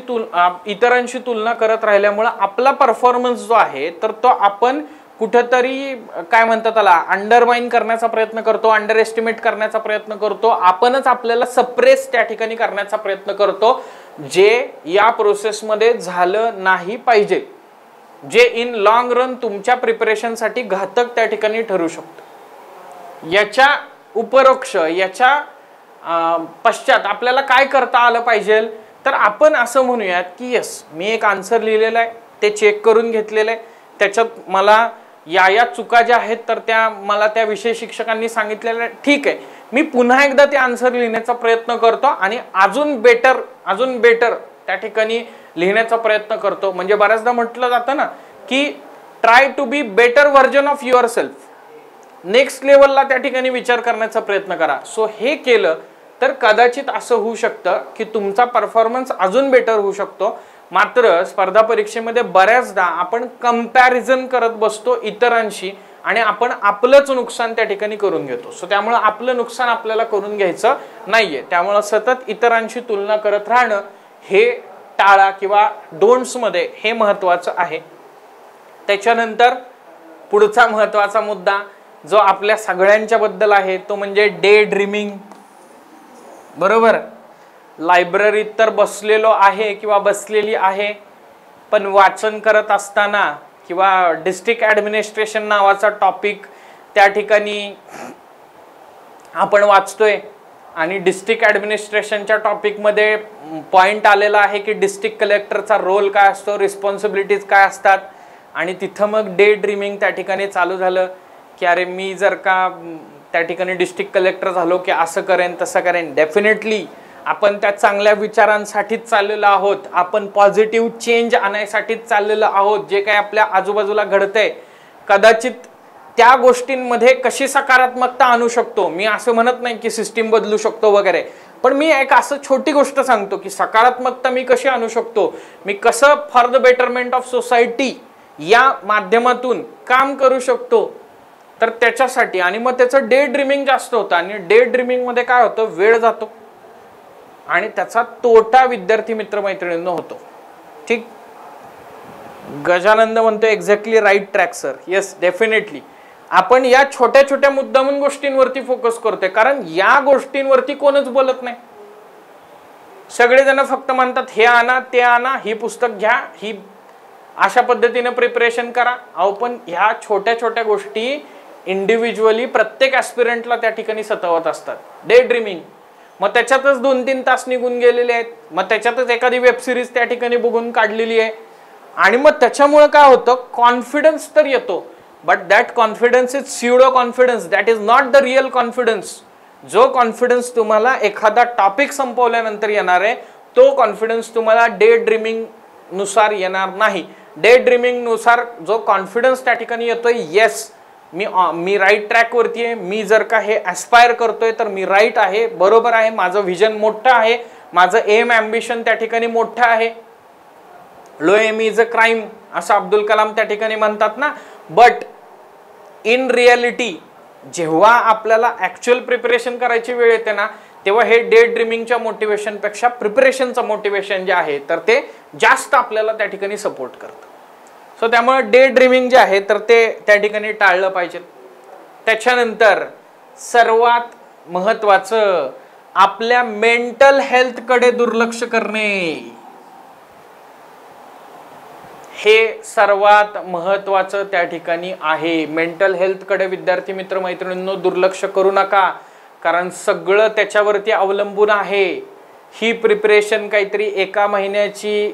इतरांशी तुलना करत राहिल्यामुळे आपला परफॉर्मन्स जो आहे तर तो आपण कुठेतरी काय म्हणतात त्याला अंडरमाइन करण्याचा प्रयत्न करतो, अंडर एस्टिमेट करण्याचा प्रयत्न करतो, आपणच आपल्याला सप्रेस त्या ठिकाणी करण्याचा प्रयत्न करतो, जे या प्रोसेसमध्ये झालं नाही पाहिजे, जे इन लॉंग रन तुमच्या प्रिपरेशनसाठी घातक त्या ठिकाणी ठरू शकतं. याच्या उपरोक्ष याच्या पश्चात आपल्याला काय करता आलं पाहिजे, तर आपण असं म्हणूयात की येस मी एक आन्सर लिहिलेला आहे, ते चेक करून घेतलेलं आहे, त्याच्यात मला या चुका ज्या आहेत तर त्या मला त्या विषय शिक्षकांनी सांगितलेल्या, ठीक आहे, मी पुन्हा एकदा ते आन्सर लिहिण्याचा प्रयत्न करतो आणि अजून बेटर त्या ठिकाणी लिहिण्याचा प्रयत्न करतो. म्हणजे बऱ्याचदा म्हटलं जातं ना की try to be better version of yourself. Next लेवलला त्या ठिकाणी विचार करण्याचा प्रयत्न करा. सो हे केलं तर कदाचित असं होऊ शकतं की तुमचा परफॉर्मन्स अजून बेटर होऊ शकतो. मात्र स्पर्धा परीक्षेमध्ये बऱ्याचदा आपण कंपॅरिझन करत बसतो इतरांशी आणि आपण आपलंच नुकसान त्या ठिकाणी करून घेतो. सो त्यामुळे आपलं नुकसान आपल्याला करून घ्यायचं नाहीये. त्यामुळे सतत इतरांशी तुलना करत राहणं हे टाळा किंवा डोंट्स मध्ये हे महत्वाचं आहे. त्याच्यानंतर पुढचा महत्वाचा मुद्दा जो आपल्या सगळ्यांच्या बद्दल आहे तो म्हणजे डे ड्रीमिंग. बरोबर, लायब्ररीत तर बसलेलो आहे किंवा बसलेली आहे, पण वाचन करत असताना किंवा डिस्ट्रिक्ट ॲडमिनिस्ट्रेशन नावाचा टॉपिक त्या ठिकाणी आपण वाचतोय आणि डिस्ट्रिक्ट ॲडमिनिस्ट्रेशनच्या टॉपिकमध्ये पॉईंट आलेला आहे की डिस्ट्रिक्ट कलेक्टरचा रोल काय असतो, रिस्पॉन्सिबिलिटीज काय असतात, आणि तिथं मग डे ड्रीमिंग त्या ठिकाणी चालू झालं की अरे मी जर का त्या ठिकाणी डिस्ट्रिक्ट कलेक्टर झालो की असं करेन तसं करेन. डेफिनेटली आपण त्या चांगल्या विचारांसाठीच चाललेलो आहोत, आपण पॉझिटिव्ह चेंज आणायसाठीच चाललेलो आहोत. जे काही आपल्या आजूबाजूला घडतंय कदाचित त्या गोष्टींमध्ये कशी सकारात्मकता आणू शकतो. मी असं म्हणत नाही की सिस्टीम बदलू शकतो वगैरे, पण मी एक असं छोटी गोष्ट सांगतो की सकारात्मकता मी कशी आणू शकतो, मी कसं for the betterment of society या माध्यमातून काम करू शकतो. तर त्याच्यासाठी आणि मग त्याचं डे ड्रीमिंग जास्त होतं आणि डे ड्रीमिंग मध्ये काय होतं, वेळ जातो आणि त्याचा तोटा विद्यार्थी मित्रमैत्रिणींना होतो. ठीक, गजानंद म्हणतो exactly right track sir. Yes, definitely आपण या छोट्या छोट्या मुद्दामून गोष्टींवरती फोकस करतोय, कारण या गोष्टींवरती कोणच बोलत नाही. सगळेजण फक्त म्हणतात हे आणा ते आणा, ही पुस्तक घ्या, ही अशा पद्धतीने प्रिपरेशन करा. अहो पण ह्या छोट्या छोट्या गोष्टी इंडिव्हिज्युअली प्रत्येक ॲस्पिरंटला त्या ठिकाणी सतावत असतात. डे ड्रीमिंग, मग त्याच्यातच 2-3 तास निघून गेलेले आहेत, मग त्याच्यातच एखादी वेब सिरीज त्या ठिकाणी बघून काढलेली आहे आणि मग त्याच्यामुळे काय होतं, कॉन्फिडन्स तर येतो but that confidence is pseudo confidence, that is not the real confidence. जो कॉन्फिडन्स तुम्हाला एखादा टॉपिक संपवल्यानंतर येणार आहे तो कॉन्फिडन्स तुम्हाला डे ड्रीमिंग नुसार येणार नाही. डे ड्रीमिंग नुसार जो कॉन्फिडन्स त्या ठिकाणी येतोय, येस मी राईट ट्रॅक वरती आहे, मी जर का हे ॲस्पायर करतोय तर मी राईट आहे, बरोबर आहे, माझं व्हिजन मोठं आहे, माझं एम ॲम्बिशन त्या ठिकाणी मोठं आहे. Low aim is a crime असं अब्दुल कलाम त्या ठिकाणी म्हणतात ना. बट इन रियालिटी जेव्हा आपल्याला ॲक्च्युअल प्रिपरेशन करायची वेळ येते ना, तेव्हा हे डे ड्रीमिंगच्या मोटिवेशन पेक्षा प्रिपरेशनचं मोटिवेशन जे आहे तर ते जास्त आपल्याला त्या ठिकाणी सपोर्ट करतं. सो त्यामुळे डे ड्रीमिंग जे आहे तर ते त्या ठिकाणी टाळलं पाहिजे. त्याच्यानंतर सर्वात महत्त्वाचं आपल्या मेंटल हेल्थ कडे दुर्लक्ष करणे. हे सर्वात महत्त्वाचं त्या ठिकाणी आहे. मेंटल हेल्थ कडे विद्यार्थी मित्र मैत्रिणींनो दुर्लक्ष करू नका, कारण सगळं त्याच्यावरती अवलंबून आहे. ही प्रिपरेशन काहीतरी 1 महिन्याची,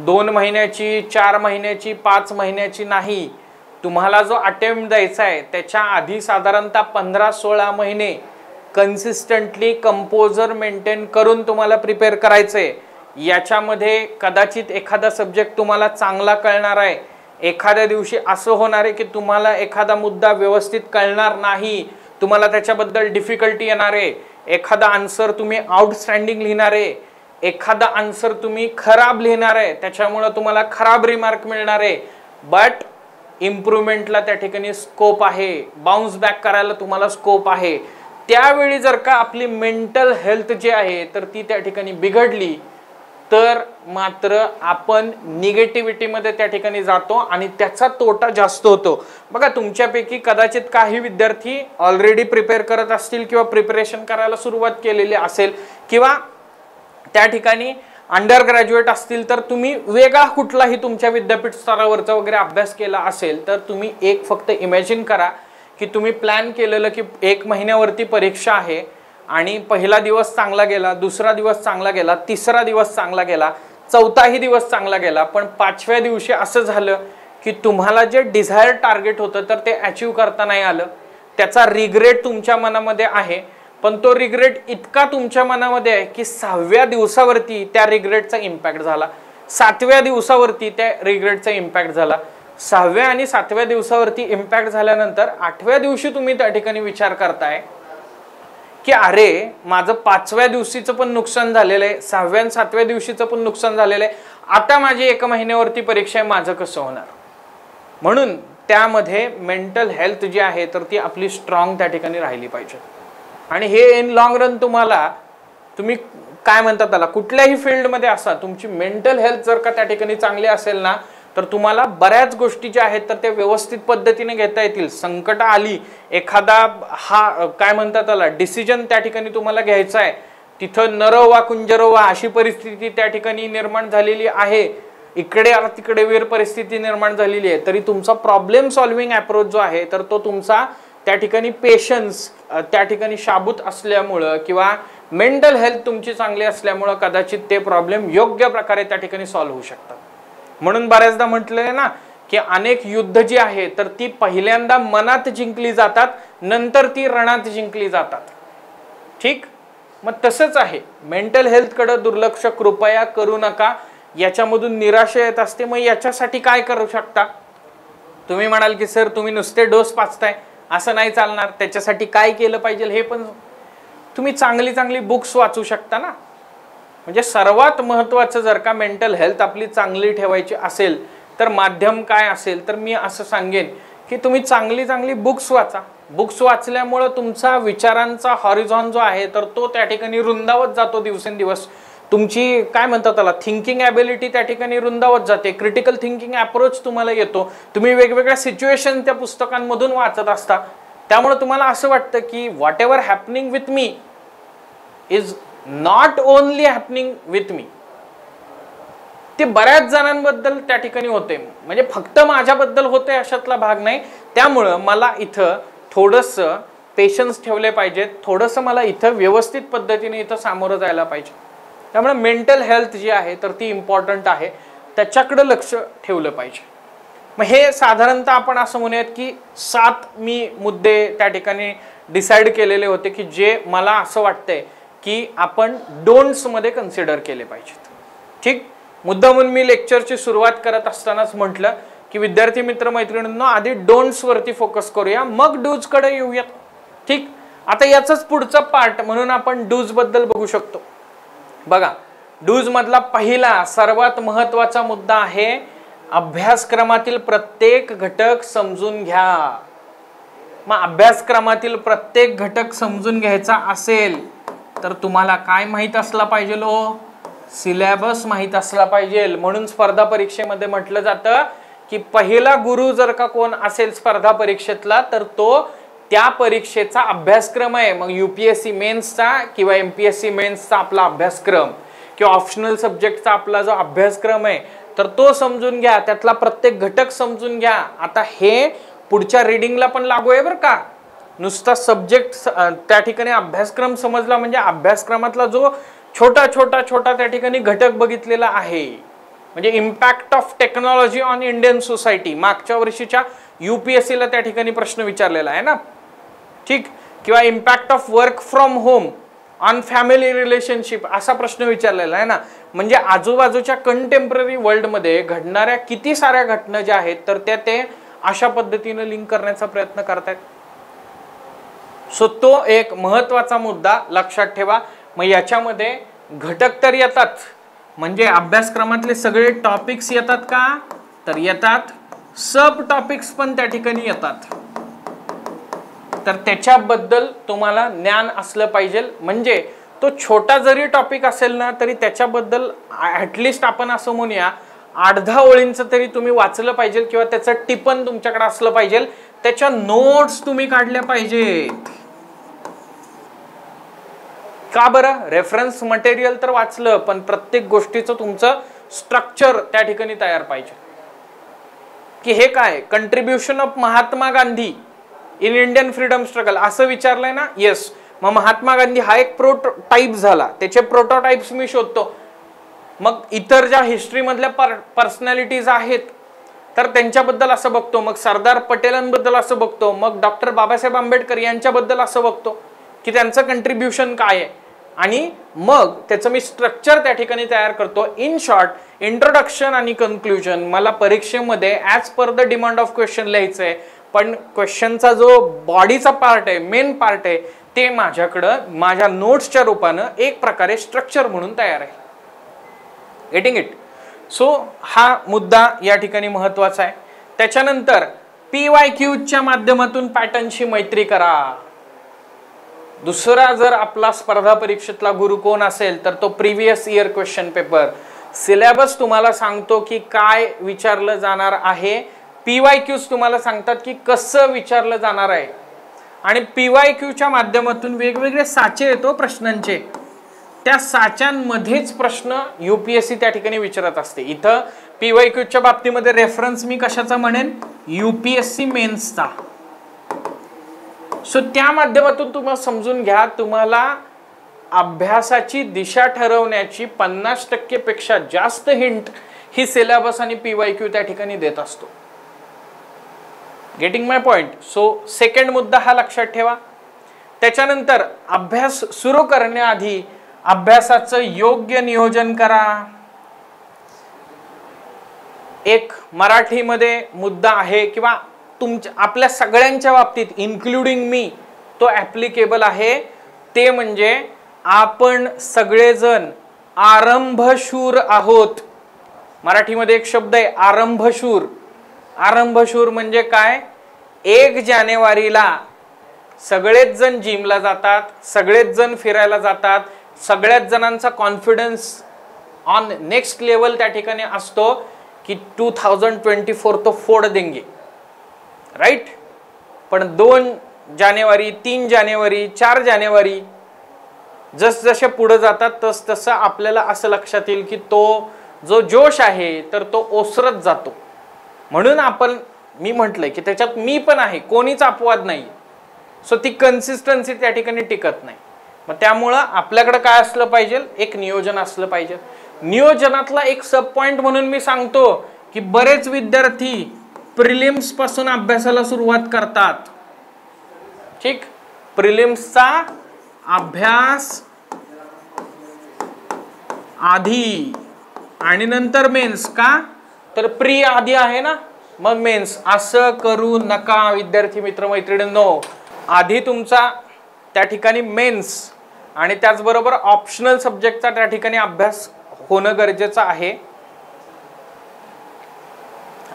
2 महिन्याची, 4 महिन्याची, 5 महिन्याची नाही. तुम्हाला जो अटेम्प्ट द्यायचा आहे त्याच्या आधी साधारणतः 15-16 महिने कन्सिस्टंटली कंपोजर मेंटेन करून तुम्हाला प्रिपेअर करायचंय. याच्यामध्ये कदाचित एखादा सब्जेक्ट तुम्हाला चांगला कळणार आहे, एखाद्या दिवशी असं होणार आहे की तुम्हाला एखादा मुद्दा व्यवस्थित कळणार नाही, तुम्हाला त्याच्याबद्दल डिफिकल्टी येणार आहे, एखादा आन्सर तुम्ही आउटस्टँडिंग लिहिणार आहे, एखादा आन्सर तुम्ही खराब लिहिणार आहे, त्याच्यामुळे तुम्हाला खराब रिमार्क मिळणार आहे. बट इम्प्रूव्हमेंटला त्या ठिकाणी स्कोप आहे, बाउन्स बॅक करायला तुम्हाला स्कोप आहे. त्यावेळी जर का आपली मेंटल हेल्थ जी आहे तर ती त्या ठिकाणी बिघडली तर मात्र आपण निगेटिव्हिटीमध्ये त्या ठिकाणी जातो आणि त्याचा तोटा जास्त होतो. बघा, तुमच्यापैकी कदाचित काही विद्यार्थी ऑलरेडी प्रिपेअर करत असतील किंवा प्रिपरेशन करायला सुरुवात केलेली असेल किंवा त्या ठिकाणी अंडर ग्रॅज्युएट असतील, तर तुम्ही वेगळा कुठलाही तुमच्या विद्यापीठ स्तरावरचा वगैरे अभ्यास केला असेल तर तुम्ही एक फक्त इमॅजिन करा की तुम्ही प्लॅन केलेलं की 1 महिन्यावरती परीक्षा आहे आणि पहिला दिवस चांगला गेला, दुसरा दिवस चांगला गेला, तिसरा दिवस चांगला गेला, चौथाही दिवस चांगला गेला, पण 5व्या दिवशी असं झालं की तुम्हाला जे डिझायर टार्गेट होतं तर ते अचीव करता नाही आलं. त्याचा रिग्रेट तुमच्या मनामध्ये आहे, पण तो रिग्रेट इतका तुमच्या मनामध्ये आहे की 6व्या दिवसावरती त्या रिग्रेटचा इम्पॅक्ट झाला, 7व्या दिवसावरती त्या रिग्रेटचा इम्पॅक्ट झाला. 6व्या आणि 7व्या दिवसावरती इम्पॅक्ट झाल्यानंतर 8व्या दिवशी तुम्ही त्या ठिकाणी विचार करताय की अरे माझं 5व्या दिवशीचं पण नुकसान झालेलं आहे, 6व्या आणि 7व्या दिवशीचं पण नुकसान झालेलं आहे, आता माझी 1 महिन्यावरती परीक्षा आहे, माझं कसं होणार. म्हणून त्यामध्ये मेंटल हेल्थ जी आहे तर ती आपली स्ट्रॉंग त्या ठिकाणी राहिली पाहिजे. आणि हे इन लॉंग रन तुम्ही काय म्हणतात त्याला, कुठल्याही फील्डमध्ये असा तुमची मेंटल हेल्थ जर का त्या ठिकाणी चांगली असेल ना तर तुम्हाला बऱ्याच गोष्टी ज्या आहेत तर त्या व्यवस्थित पद्धतीने घेता येतील. संकट आली, एखादा हा काय म्हणतात त्याला डिसिजन त्या ठिकाणी तुम्हाला घ्यायचा आहे, तिथं नरवा कुंजरवा अशी परिस्थिती त्या ठिकाणी निर्माण झालेली आहे, इकडे तिकडे वेर परिस्थिती निर्माण झालेली आहे, तरी तुमचा प्रॉब्लेम सॉल्व्हिंग अप्रोच जो आहे तर तो तुमचा त्या ठिकाणी पेशन्स त्या ठिकाणी शाबूत असल्यामुळं किंवा मेंटल हेल्थ तुमची चांगली असल्यामुळं कदाचित ते प्रॉब्लेम योग्य प्रकारे त्या ठिकाणी सॉल्व्ह होऊ शकतात. म्हणून बऱ्याचदा म्हटलेलं आहे ना की अनेक युद्ध जी आहे तर ती पहिल्यांदा मनात जिंकली जातात, नंतर ती रणात जिंकली जातात. ठीक, मग तसंच आहे मेंटल हेल्थकडे दुर्लक्ष कृपया करू नका. याच्यामधून निराशा येत असते. मग याच्यासाठी काय करू शकता तुम्ही? म्हणाल की सर तुम्ही नुसते डोस पाचताय, असं नाही चालणार, त्याच्यासाठी काय केलं पाहिजे हे पण तुम्ही चांगली बुक्स वाचू शकता ना. म्हणजे सर्वात महत्त्वाचं जर का मेंटल हेल्थ आपली चांगली ठेवायची असेल तर माध्यम काय असेल तर मी असं सांगेन की तुम्ही चांगली बुक्स वाचा. बुक्स वाचल्यामुळं तुमचा विचारांचा हॉरिझॉन जो आहे तर तो त्या ठिकाणी रुंदावत जातो दिवसेंदिवस. तुमची काय म्हणतात त्याला थिंकिंग ॲबिलिटी त्या ठिकाणी रुंदावत जाते, क्रिटिकल थिंकिंग अप्रोच तुम्हाला येतो, तुम्ही वेगवेगळ्या सिच्युएशन त्या पुस्तकांमधून वाचत असता. त्यामुळे तुम्हाला असं वाटतं की what ever happening with me is not only happening with me, ते बऱ्याच जणांबद्दल त्या ठिकाणी होते, म्हणजे फक्त माझ्याबद्दल होते अशातला भाग नाही. त्यामुळं मला इथं थोडंसं पेशन्स ठेवले पाहिजेत, थोडंसं मला इथं व्यवस्थित पद्धतीने इथं सामोरं जायला पाहिजे. त्यामुळे मेंटल हेल्थ जी आहे तर ती इम्पॉर्टंट आहे, त्याच्याकडे लक्ष ठेवलं पाहिजे. मग हे साधारणतः आपण असं म्हणूयात की 7 मी मुद्दे त्या ठिकाणी डिसाईड केलेले होते की जे मला असं वाटतंय की आपण डोंट्स मध्ये कन्सिडर केले पाहिजेत. ठीक, मुद्दा म्हणून मी लेक्चरची सुरुवात करत असतानाच म्हटलं की विद्यार्थी मित्र मैत्रिणींनो आधी डोंट्स वरती फोकस करूया, मग डूज कडे येऊयात. ठीक, आता याचाच पुढचा पार्ट म्हणून आपण डूज बद्दल बघू शकतो. बघा, डूज मधला पहिला सर्वात महत्त्वाचा मुद्दा आहे अभ्यासक्रमातील प्रत्येक घटक समजून घ्या. मग अभ्यासक्रमातील प्रत्येक घटक समजून घ्यायचा असेल तर तुम्हाला काय माहित असला पाहिजे? सिलेबस माहित असला पाहिजे. म्हणून स्पर्धा परीक्षेमध्ये म्हटलं जातं की पहिला गुरु जर का कोण असेल स्पर्धा परीक्षेतला तर तो त्या परीक्षेचा अभ्यासक्रम आहे. मग UPSC मेन्सचा किंवा MPSC मेन्सचा आपला अभ्यासक्रम किंवा ऑप्शनल सब्जेक्टचा आपला जो अभ्यासक्रम आहे तर तो समजून घ्या, त्यातला प्रत्येक घटक समजून घ्या. आता हे पुढच्या रीडिंगला पण लागू आहे बरं का. नुसता सब्जेक्ट त्या ठिकाणी अभ्यासक्रम समजला म्हणजे अभ्यासक्रमातला जो छोटा त्या ठिकाणी घटक बघितलेला आहे, म्हणजे impact of technology on Indian society मागच्या वर्षीच्या UPSC ला त्या ठिकाणी प्रश्न विचारलेला आहे ना. ठीक, किंवा impact of work from home on family relationship असा प्रश्न विचारलेला आहे ना. म्हणजे आजूबाजूच्या कंटेम्पररी वर्ल्डमध्ये घडणाऱ्या किती साऱ्या घटना ज्या आहेत तर त्या ते अशा पद्धतीने लिंक करण्याचा प्रयत्न करतायत. सो तो एक महत्त्वाचा मुद्दा लक्षात ठेवा. मग याच्यामध्ये घटक तर येतात, म्हणजे अभ्यासक्रमातले सगळे टॉपिक्स येतात का तर येतात, सब टॉपिक्स पण त्या ठिकाणी येतात. तर त्याच्याबद्दल तुम्हाला ज्ञान असलं पाहिजे. म्हणजे तो छोटा जरी टॉपिक असेल ना तरी त्याच्याबद्दल ॲटलिस्ट आपण असं म्हणूया 8-10 ओळींचं तरी तुम्ही वाचलं पाहिजे किंवा त्याचं टिपण तुमच्याकडे असलं पाहिजे. त्याच्या नोट्स तुम्ही काढल्या पाहिजेत. का बरं? रेफरन्स मटेरियल तर वाचलं पण प्रत्येक गोष्टीचं तुमचं स्ट्रक्चर त्या ठिकाणी तयार पाहिजे. की हे काय contribution of Mahatma Gandhi in Indian freedom struggle असं विचारलंय ना. येस, मग महात्मा गांधी हा एक प्रोटोटाइप झाला, त्याचे प्रोटोटाइप्स मी शोधतो. मग इतर ज्या हिस्ट्री मधल्या पर्सनॅलिटीज आहेत तर त्यांच्याबद्दल असं बघतो, मग सरदार पटेलांबद्दल असं बघतो, मग डॉक्टर बाबासाहेब आंबेडकर यांच्याबद्दल असं बघतो की त्यांचं कंट्रीब्युशन काय आहे. आणि मग त्याचं मी स्ट्रक्चर त्या ठिकाणी तयार करतो. इन शॉर्ट, इंट्रोडक्शन आणि कन्क्लुजन मला परीक्षेमध्ये as per the demand of question लिहायचं आहे, पण क्वेश्चनचा जो बॉडीचा पार्ट आहे, मेन पार्ट आहे, ते माझ्याकडं माझ्या नोट्सच्या रूपानं एक प्रकारे स्ट्रक्चर म्हणून तयार आहे. Getting it? सो हा मुद्दा या ठिकाणी महत्वाचा आहे. त्याच्यानंतर PYQच्या माध्यमातून पॅटर्नशी मैत्री करा. दुसरा जर आपला स्पर्धा परीक्षेतला गुरु कोण असेल तर तो previous year question paper. Syllabus तुम्हाला सांगतो की काय विचारलं जाणार आहे, PYQs तुम्हाला सांगतात की कसं विचारलं जाणार आहे, आणि PYQच्या माध्यमातून वेगवेगळे साचे येतो प्रश्नांचे, त्या साच्यांमध्येच प्रश्न UPSC त्या ठिकाणी विचारत असते. इथं PYQच्या बाबतीमध्ये रेफरन्स मी कशाचा म्हणेन? UPSC मेन्सचा. सो त्या माध्यमातून तुम्हाला समजून घ्या, तुम्हाला अभ्यासाची दिशा ठरवण्याची 50% पेक्षा जास्त हिंट ही सिलेबस आणि PYQ त्या ठिकाणी देत असतो. गेटिंग माय पॉइंट? सो सेकंड मुद्दा हा लक्षात ठेवा. त्याच्यानंतर अभ्यास सुरू करण्याआधी अभ्यासाचं योग्य नियोजन करा. एक मराठीमध्ये मुद्दा आहे किंवा तुमच्या आपल्या सगळ्यांच्या बाबतीत इन्क्लुडिंग मी तो ॲप्लिकेबल आहे, ते म्हणजे आपण सगळेजण आरंभशूर आहोत. मराठीमध्ये एक शब्द आहे आरंभशूर. आरंभशूर म्हणजे काय? 1 जानेवारीला सगळेच जण जिमला जातात, सगळेच जण फिरायला जातात, सगळ्याच जणांचा कॉन्फिडन्स ऑन नेक्स्ट लेवल त्या ठिकाणी असतो की 2024 तो फोड देंगे, राईट? पण 2 जानेवारी, 3 जानेवारी, 4 जानेवारी जसजसे पुढे जातात तस तसं आपल्याला असं लक्षात येईल की तो जो जोश आहे तर तो ओसरत जातो. म्हणून मी म्हटलंय की त्याच्यात मी पण आहे, कोणीच अपवाद नाही. सो ती कन्सिस्टन्सी त्या ठिकाणी टिकत नाही. मग त्यामुळं आपल्याकडे काय असलं पाहिजे? एक नियोजन असलं पाहिजे. नियोजनातला एक सब पॉइंट म्हणून मी सांगतो की बरेच विद्यार्थी प्रिलिम्स पासून अभ्यासाला सुरुवात करतात. ठीक, प्रिलिम्सचा अभ्यास आधी आणि नंतर मेन्स. का तर प्री आधी आहे ना, मग मेन्स. असं करू नका विद्यार्थी मित्र मैत्रिणींनो. आधी तुमचा त्या ठिकाणी मेन्स आणि त्याचबरोबर ऑप्शनल सब्जेक्टचा त्या ठिकाणी अभ्यास होणं गरजेचं आहे.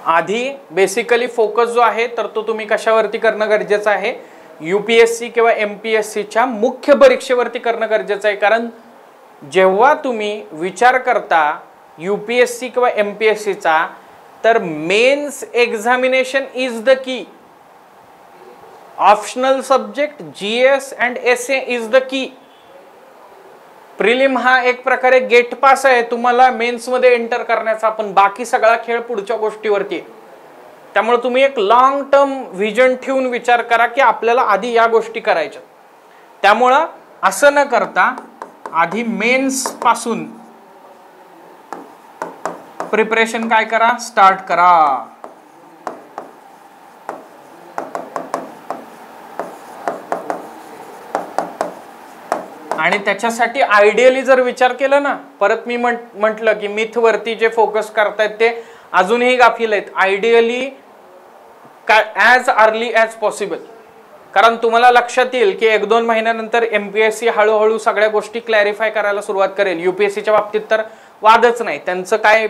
आधी बेसिकली फोकस जो आहे तर तो तुम्ही कशावरती करणं गरजेचं आहे? UPSC किंवा MPSCच्या मुख्य परीक्षेवरती करणं गरजेचं आहे. कारण जेव्हा तुम्ही विचार करता UPSC किंवा MPSCचा, तर mains examination is the key. Optional subject GS and SA is the key. Prelim हा एक प्रकारे गेट पास आहे तुम्हाला मेन्स मध्ये एंटर करण्याचा, पण बाकी सगळा खेळ पुढच्या गोष्टीवरती. त्यामुळे तुम्ही एक लॉंग टर्म व्हिजन ठेवून विचार करा की आपल्याला आधी या गोष्टी करायच्या. त्यामुळं असं न करता आधी मेन्स पासून प्रिपरेशन काय करा? स्टार्ट करा. आणि त्याच्यासाठी आयडियली जर विचार केला ना, परत मी म्हटलं की मिथ वरती जे फोकस करतायत ते अजूनही गाफील आहेत. Ideally as early as possible. कारण तुम्हाला लक्षात येईल की 1-2 महिन्यानंतर MPSC हळूहळू सगळ्या गोष्टी क्लॅरिफाय करायला सुरुवात करेल. UPSCच्या बाबतीत तर वादच नाही. त्यांचं काय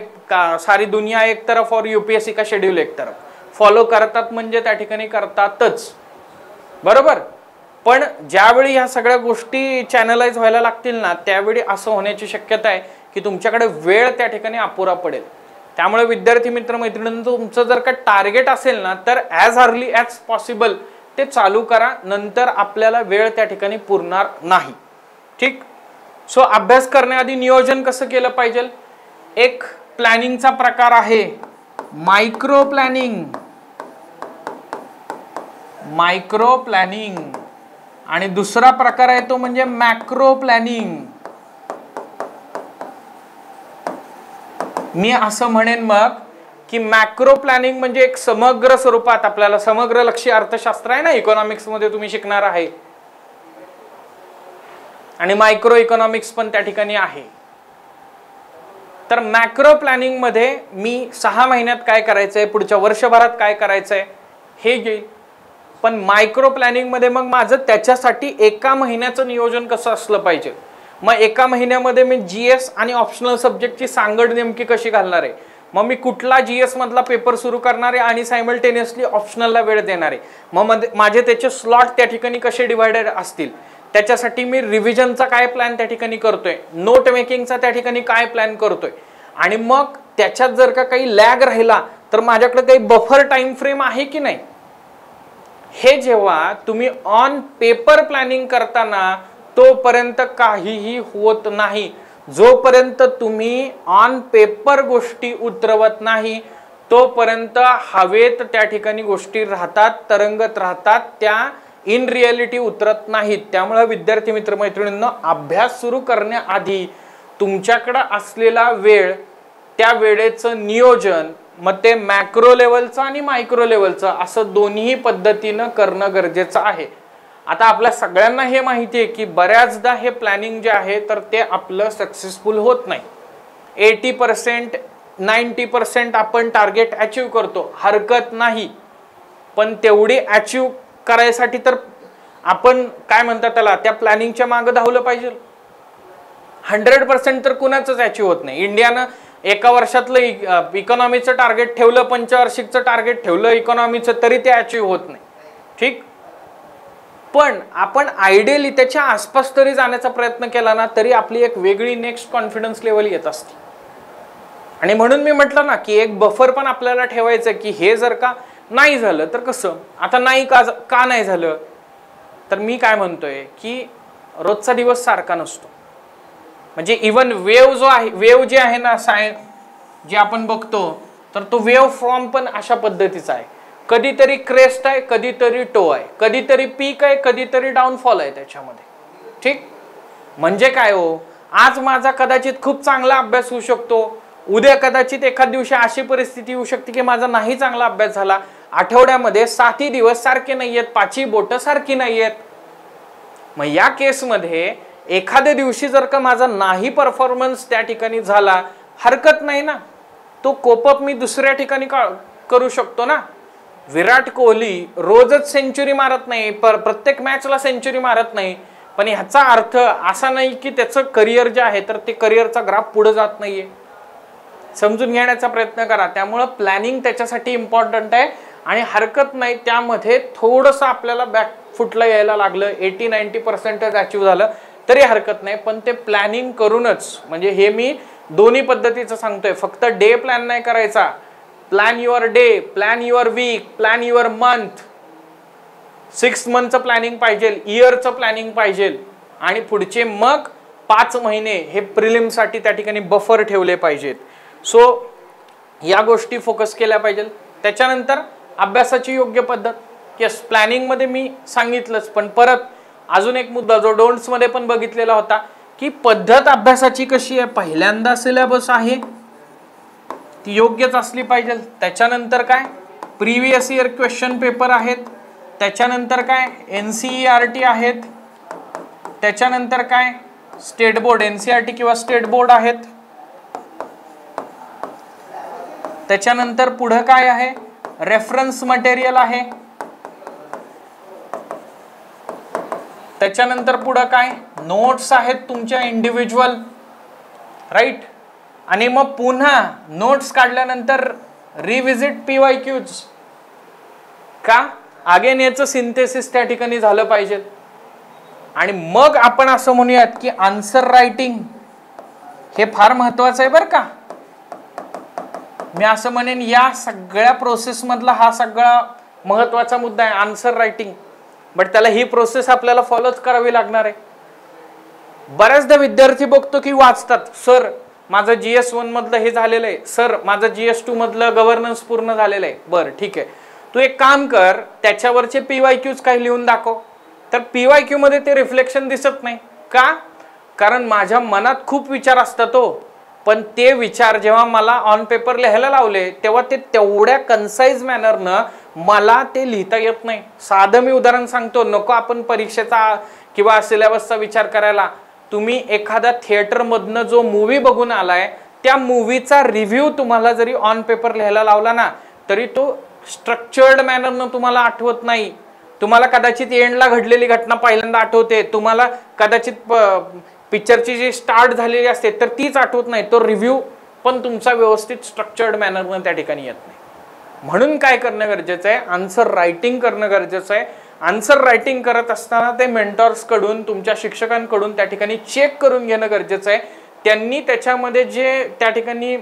सारी दुनिया एक तरफ और UPSC का शेड्यूल एक तरफ. फॉलो करतात म्हणजे त्या ठिकाणी करतातच, बरोबर. पण ज्यावेळी ह्या सगळ्या गोष्टी चॅनलाइज व्हायला लागतील ना, त्यावेळी असं होण्याची शक्यता आहे की तुमच्याकडे वेळ त्या ठिकाणी अपुरा पडेल. त्यामुळे विद्यार्थी मित्र मैत्रिणींनो, तुमचं जर का टार्गेट असेल ना, तर ॲज अर्ली ॲज पॉसिबल ते चालू करा. नंतर आपल्याला वेळ त्या ठिकाणी पुरणार नाही. ठीक. सो अभ्यास करण्याआधी नियोजन कसं केलं पाहिजे? एक प्लॅनिंगचा प्रकार आहे मायक्रो प्लॅनिंग. मायक्रो प्लॅनिंग आणि दुसरा प्रकार आहे तो म्हणजे मॅक्रो प्लॅनिंग. मी असं म्हणेन मग की मॅक्रो प्लॅनिंग म्हणजे एक समग्र स्वरूपात, आपल्याला समग्र लक्षी अर्थशास्त्र आहे ना इकॉनॉमिक्स मध्ये तुम्ही शिकणार आहे, आणि मायक्रो इकॉनॉमिक्स पण त्या ठिकाणी आहे. तर मॅक्रो प्लॅनिंग मध्ये मी 6 महिन्यात काय करायचंय, पुढच्या वर्षभरात काय करायचंय हे घेईल. पण मायक्रो प्लॅनिंग मध्ये मग माझं त्याच्यासाठी एका महिन्याचं नियोजन कसं असलं पाहिजे. मग एका महिन्यामध्ये मी जीएस आणि ऑप्शनल सब्जेक्टची सांगड नेमकी कशी घालणार आहे. मग मी कुठला जीएस मधला पेपर सुरू करणार आहे आणि सायमल्टेनियसली ऑप्शनलला वेळ देणार आहे. मग माझे त्याचे स्लॉट त्या ठिकाणी कसे डिवायडेड असतील, त्याच्यासाठी मी रिव्हिजनचा काय प्लॅन त्या ठिकाणी करतोय, नोट मेकिंगचा त्या ठिकाणी काय प्लॅन करतोय. आणि मग त्याच्यात जर का काही लॅग राहिला तर माझ्याकडे काही बफर टाइम फ्रेम आहे की नाही. हे जेव्हा तुम्ही ऑन पेपर प्लॅनिंग करताना तोपर्यंत काहीही होत नाही. जोपर्यंत तुम्ही ऑन पेपर गोष्टी उतरवत नाही तोपर्यंत हवेत त्या ठिकाणी गोष्टी राहतात, तरंगत राहतात, त्या इन रियालिटी उतरत नाहीत. त्यामुळे विद्यार्थी मित्रमैत्रिणींना अभ्यास सुरू करण्याआधी तुमच्याकडे असलेला वेळ, त्या वेळेचं नियोजन, मग ते मॅक्रो लेवलचं आणि मायक्रो लेवलचं असं दोन्ही पद्धतीनं करणं गरजेचं आहे. आता आपल्या सगळ्यांना हे माहिती आहे की बऱ्याचदा हे प्लॅनिंग जे आहे तर ते आपलं सक्सेसफुल होत नाही. 80% 90% आपण टार्गेट अचीव करतो, हरकत नाही. पण तेवढी अचीव करायसाठी तर आपण काय म्हणतात त्याला, त्या प्लॅनिंगच्या मागे धावलं पाहिजे. 100% तर कुणाचंच अचीव होत नाही. इंडियानं एका वर्षातलं इकॉनॉमीचं टार्गेट ठेवलं, पंचवार्षिकचं टार्गेट ठेवलं इकॉनॉमीचं, तरी ते अचीव होत नाही. ठीक, पण आपण आयडियली त्याच्या आसपास तरी जाण्याचा प्रयत्न केला ना तरी आपली एक वेगळी नेक्स्ट कॉन्फिडन्स लेवल येत असते. आणि म्हणून मी म्हटलं ना की एक बफर पण आपल्याला ठेवायचं की हे जर का नाही झालं तर कसं. आता नाही का नाही झालं, तर मी काय म्हणतोय की रोजचा दिवस सारखा नसतो. म्हणजे इवन वेव जो आहे, वेव जे आहे ना जे आपण बघतो, तर तो वेव फॉर्म पण अशा पद्धतीचा आहे. कधीतरी क्रेस्ट आहे, कधीतरी टो आहे, कधीतरी पीक आहे, कधीतरी डाऊनफॉल आहे त्याच्यामध्ये. ठीक, म्हणजे काय हो, आज माझा कदाचित खूप चांगला अभ्यास होऊ शकतो, उद्या कदाचित एखाद दिवशी अशी परिस्थिती येऊ शकते की माझा नाही चांगला अभ्यास झाला. आठवड्यामध्ये 7 दिवस सारखे नाहीयेत, 5 बोटं सारखी नाहीयेत. मग या केसमध्ये एखाद्या दिवशी जर का माझा नाही परफॉर्मन्स त्या ठिकाणी झाला, हरकत नाही ना, तो कोपअप मी दुसऱ्या ठिकाणी करू शकतो ना. विराट कोहली रोजच सेंचुरी मारत नाही, प्रत्येक मॅचला सेंचुरी मारत नाही, पण ह्याचा अर्थ असा नाही की त्याचं करिअर जे आहे तर ते करिअरचा ग्राफ पुढे जात नाहीये. समजून घेण्याचा प्रयत्न करा. त्यामुळं प्लॅनिंग त्याच्यासाठी इम्पॉर्टंट आहे आणि हरकत नाही त्यामध्ये थोडंसं आपल्याला बॅकफुटला यायला लागलं, 80-90% अचीव झालं तरी हरकत नाही. पण ते प्लॅनिंग करूनच, म्हणजे हे मी दोन्ही पद्धतीचं सांगतोय, फक्त डे प्लॅन नाही करायचा. Plan your day, plan your week, plan your month, 6 मंथचं प्लॅनिंग पाहिजे, इयरचं प्लॅनिंग पाहिजे आणि पुढचे मग 5 महिने हे प्रिलिमसाठी त्या ठिकाणी बफर ठेवले पाहिजेत. सो या गोष्टी फोकस केल्या पाहिजेत. त्याच्यानंतर अभ्यासाची योग्य पद्धत. येस, प्लॅनिंगमध्ये मी सांगितलंच, पण परत अजून एक मुद्दा जो डोंट्स मध्ये पण बघितलेला होता की पद्धत अभ्यासाची कशी आहे. पहिल्यांदा सिलेबस आहे ती योग्यच असली पाहिजे. त्याच्यानंतर काय, प्रिव्हियस इयर क्वेश्चन पेपर आहेत. त्याच्यानंतर काय, NCERT आहेत. त्याच्यानंतर काय, स्टेट बोर्ड, NCERT किंवा स्टेट बोर्ड आहेत. त्याच्यानंतर पुढे काय आहे, रेफरन्स मटेरियल आहे. त्याच्यानंतर पुढे काय, नोट्स आहेत तुमच्या इंडिव्हिज्युअल, राईट. आणि मग पुन्हा नोट्स काढल्यानंतर रिव्हिजिट PYQs का, अगेन याचं सिंथेसिस त्या ठिकाणी झालं पाहिजे. आणि मग आपण असं म्हणूयात की आन्सर रायटिंग हे फार महत्वाचं आहे बरं का. मी असं म्हणेन या सगळ्या प्रोसेस मधला हा सगळा महत्वाचा मुद्दा आहे, आन्सर रायटिंग. बट त्याला ही प्रोसेस आपल्याला फॉलोच करावी लागणार आहे. बऱ्याचदा विद्यार्थी बघतो की वाचतात, सर माझं GS1 मधलं हे झालेलं आहे, सर माझं GS2 मधलं गव्हर्नन्स पूर्ण झालेलं आहे. बरं ठीक आहे, तू एक काम कर, त्याच्यावरचे PYQs काही लिहून दाखव. तर PYQ मध्ये ते रिफ्लेक्शन दिसत नाही का, कारण माझ्या मनात खूप विचार असतात हो, पण ते विचार जेव्हा मला ऑन पेपर लिहायला लावले तेव्हा ते तेवढ्या कन्साइज मॅनरनं मला ते लिहिता येत नाही. साधं मी उदाहरण सांगतो, नको आपण परीक्षेचा किंवा सिलेबसचा विचार करायला. तुम्ही एखाद्या थिएटरमधनं जो मूवी बघून आलाय त्या मूवीचा रिव्ह्यू तुम्हाला जरी ऑन पेपर लिहायला लावला ना तरी तो स्ट्रक्चर्ड मॅनरनं तुम्हाला आठवत नाही. तुम्हाला कदाचित एंडला घडलेली घटना पहिल्यांदा आठवते, तुम्हाला कदाचित पिक्चरची जी स्टार्ट झालेली असते तर तीच आठवत नाही. तो रिव्ह्यू पण तुमचा व्यवस्थित स्ट्रक्चर्ड मॅनरनं त्या ठिकाणी येत नाही. म्हणून काय करणं गरजेचं आहे, आन्सर रायटिंग करणं गरजेचं आहे. आन्सर रायटिंग करत असताना ते मेंटॉर्सकडून, तुमच्या शिक्षकांकडून त्या ठिकाणी चेक करून घेणं गरजेचं आहे. त्यांनी त्याच्यामध्ये जे त्या ठिकाणी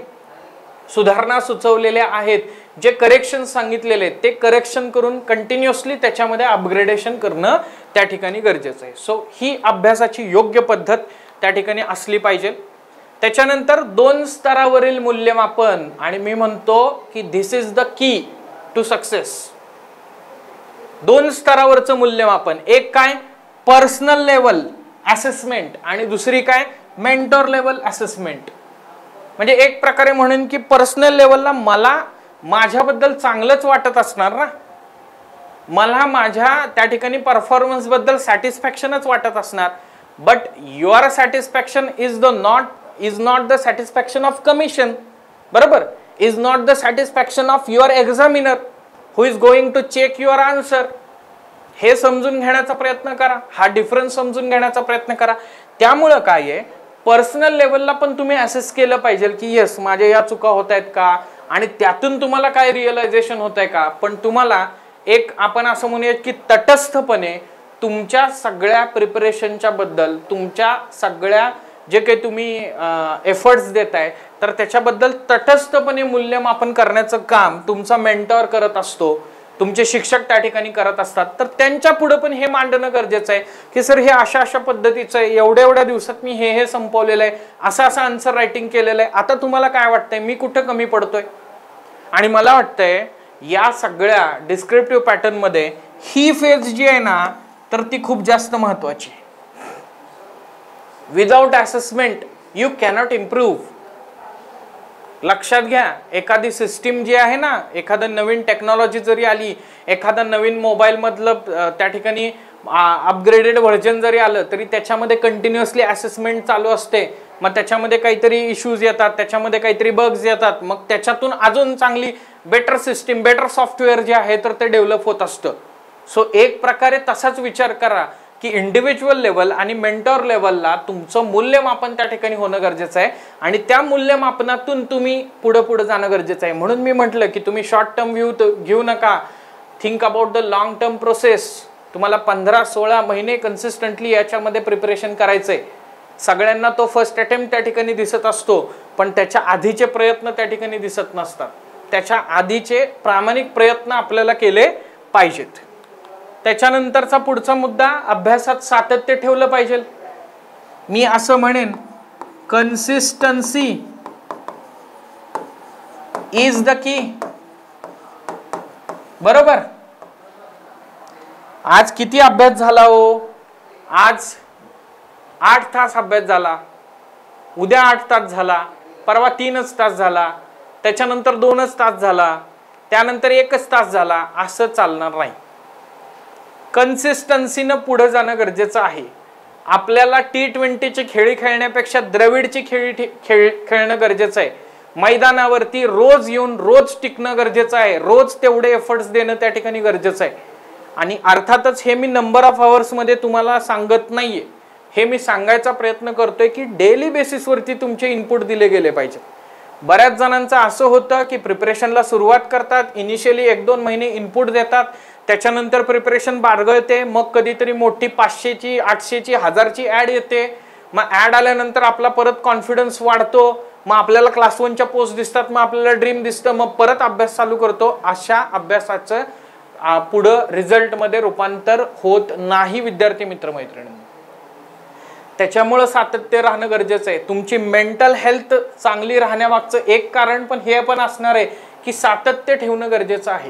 सुधारणा सुचवलेल्या आहेत, जे करेक्शन सांगितलेले आहेत ते करेक्शन करून कंटिन्युअसली त्याच्यामध्ये अपग्रेडेशन करणं त्या ठिकाणी गरजेचं आहे. सो ही अभ्यासाची योग्य पद्धत त्या ठिकाणी असली पाहिजे. त्याच्यानंतर 2 स्तरावरील मूल्यमापन, आणि मी म्हणतो की this is the key to success. 2 स्तरावरचं मूल्यमापन, एक काय पर्सनल लेवल असेसमेंट आणि दुसरी काय मेंटॉर लेवल असेसमेंट. म्हणजे एक प्रकारे म्हणून की पर्सनल लेवलला मला माझ्याबद्दल चांगलंच वाटत असणार ना, मला माझ्या त्या ठिकाणी परफॉर्मन्स बद्दल सॅटिस्फॅक्शनच वाटत असणार. But your satisfaction is not the satisfaction of commission, बरोबर, is not the satisfaction of your examiner who is going to check your answer. हे समजून घेण्याचा प्रयत्न करा, हा डिफरन्स समजून घेण्याचा प्रयत्न करा. त्यामुळं काय आहे, पर्सनल लेवलला पण तुम्ही असेस केलं पाहिजे की येस माझ्या या चुका होत आहेत का, आणि त्यातून तुम्हाला काय रिअलायझेशन होत आहे का. पण तुम्हाला एक आपण असं म्हणूयात की तटस्थपणे तुमच्या सगळ्या प्रिपरेशनच्या बद्दल, तुमच्या सगळ्या जे काही तुम्ही एफर्ट्स देताय तर त्याच्याबद्दल तटस्थपणे मूल्यमापन करण्याचं काम तुमचा मेंटॉर करत असतो, तुमचे शिक्षक त्या ठिकाणी करत असतात. तर त्यांच्या पुढे पण हे मांडणं गरजेचं आहे की सर हे अशा अशा पद्धतीचं आहे, एवढ्या दिवसात मी हे संपवलेलं आहे, असं आन्सर रायटिंग केलेलं आहे, आता तुम्हाला काय वाटतंय मी कुठं कमी पडतोय. आणि मला वाटतंय या सगळ्या डिस्क्रिप्टिव्ह पॅटर्न मध्ये ही फेज जी आहे ना तर ती खूप जास्त महत्वाची आहे. Without assessment you cannot improve. लक्षात घ्या, एखादी सिस्टीम जी आहे ना, एखादं नवीन टेक्नॉलॉजी जरी आली, एखादा नवीन मोबाईल मधलं त्या ठिकाणी अपग्रेडेड व्हर्जन जरी आलं तरी त्याच्यामध्ये कंटिन्युअसली असेसमेंट चालू असते. मग त्याच्यामध्ये काहीतरी इश्यूज येतात, त्याच्यामध्ये काहीतरी बग्स येतात, मग त्याच्यातून अजून चांगली बेटर सिस्टीम, बेटर सॉफ्टवेअर जे आहे तर ते डेव्हलप होत असतं. सो एक प्रकारे तसाच विचार करा की इंडिव्हिज्युअल लेवल आणि मेंटॉर लेवलला तुमचं मूल्यमापन त्या ठिकाणी होणं गरजेचं आहे आणि त्या मूल्यमापनातून तुम्ही पुढे जाणं गरजेचं आहे. म्हणून मी म्हटलं की तुम्ही शॉर्ट टर्म व्ह्यू घेऊ नका, think about the long term process. तुम्हाला 15-16 महिने कन्सिस्टंटली याच्यामध्ये प्रिपरेशन करायचंय. सगळ्यांना तो फर्स्ट अटेम्प्ट त्या ठिकाणी दिसत असतो, पण त्याच्या आधीचे प्रयत्न त्या ठिकाणी दिसत नसतात. त्याच्या आधीचे प्रामाणिक प्रयत्न आपल्याला केले पाहिजेत. त्याच्यानंतरचा पुढचा मुद्दा, अभ्यासात सातत्य ठेवलं पाहिजे. मी असं म्हणेन कन्सिस्टन्सी इज द की. बरोबर. आज किती अभ्यास झाला हो? आज 8 तास अभ्यास झाला, उद्या 8 तास झाला, परवा 3च तास झाला, त्याच्यानंतर 2च तास झाला, त्यानंतर 1च तास झाला, असं चालणार नाही. कन्सिस्टन्सीनं पुढे जाणं गरजेचं आहे. आपल्याला T20ची खेळी खेळण्यापेक्षा द्रविडची खेळी खेळणं गरजेचं आहे. मैदानावरती रोज येऊन रोज टिकणं गरजेचं आहे. रोज तेवढे एफर्ट्स देणं त्या ठिकाणी गरजेचं आहे. आणि अर्थातच हे मी नंबर ऑफ आवर्स मध्ये तुम्हाला सांगत नाहीये, हे मी सांगायचा प्रयत्न करतोय की डेली बेसिसवरती तुमचे इनपुट दिले गेले पाहिजे. बऱ्याच जणांचं असं होतं की प्रिपरेशनला सुरुवात करतात, इनिशियली 1-2 महिने इनपुट देतात, त्याच्यानंतर प्रिपरेशन बारगळते, मग कधीतरी मोठी 500ची 800ची 1000ची ऍड येते. मग ऍड आल्यानंतर आपला परत कॉन्फिडन्स वाढतो, मग आपल्याला क्लास 1च्या पोस्ट दिसतात, मग आपल्याला ड्रीम दिसतं, मग परत अभ्यास चालू करतो. अशा अभ्यासाचं पुढं रिझल्ट मध्ये रूपांतर होत नाही विद्यार्थी मित्र मैत्रिणींनो. त्याच्यामुळे सातत्य राहणं गरजेचं आहे. तुमची मेंटल हेल्थ चांगली राहण्यामागचं एक कारण पण हे पण असणार आहे की सातत्य ठेवणं गरजेचं आहे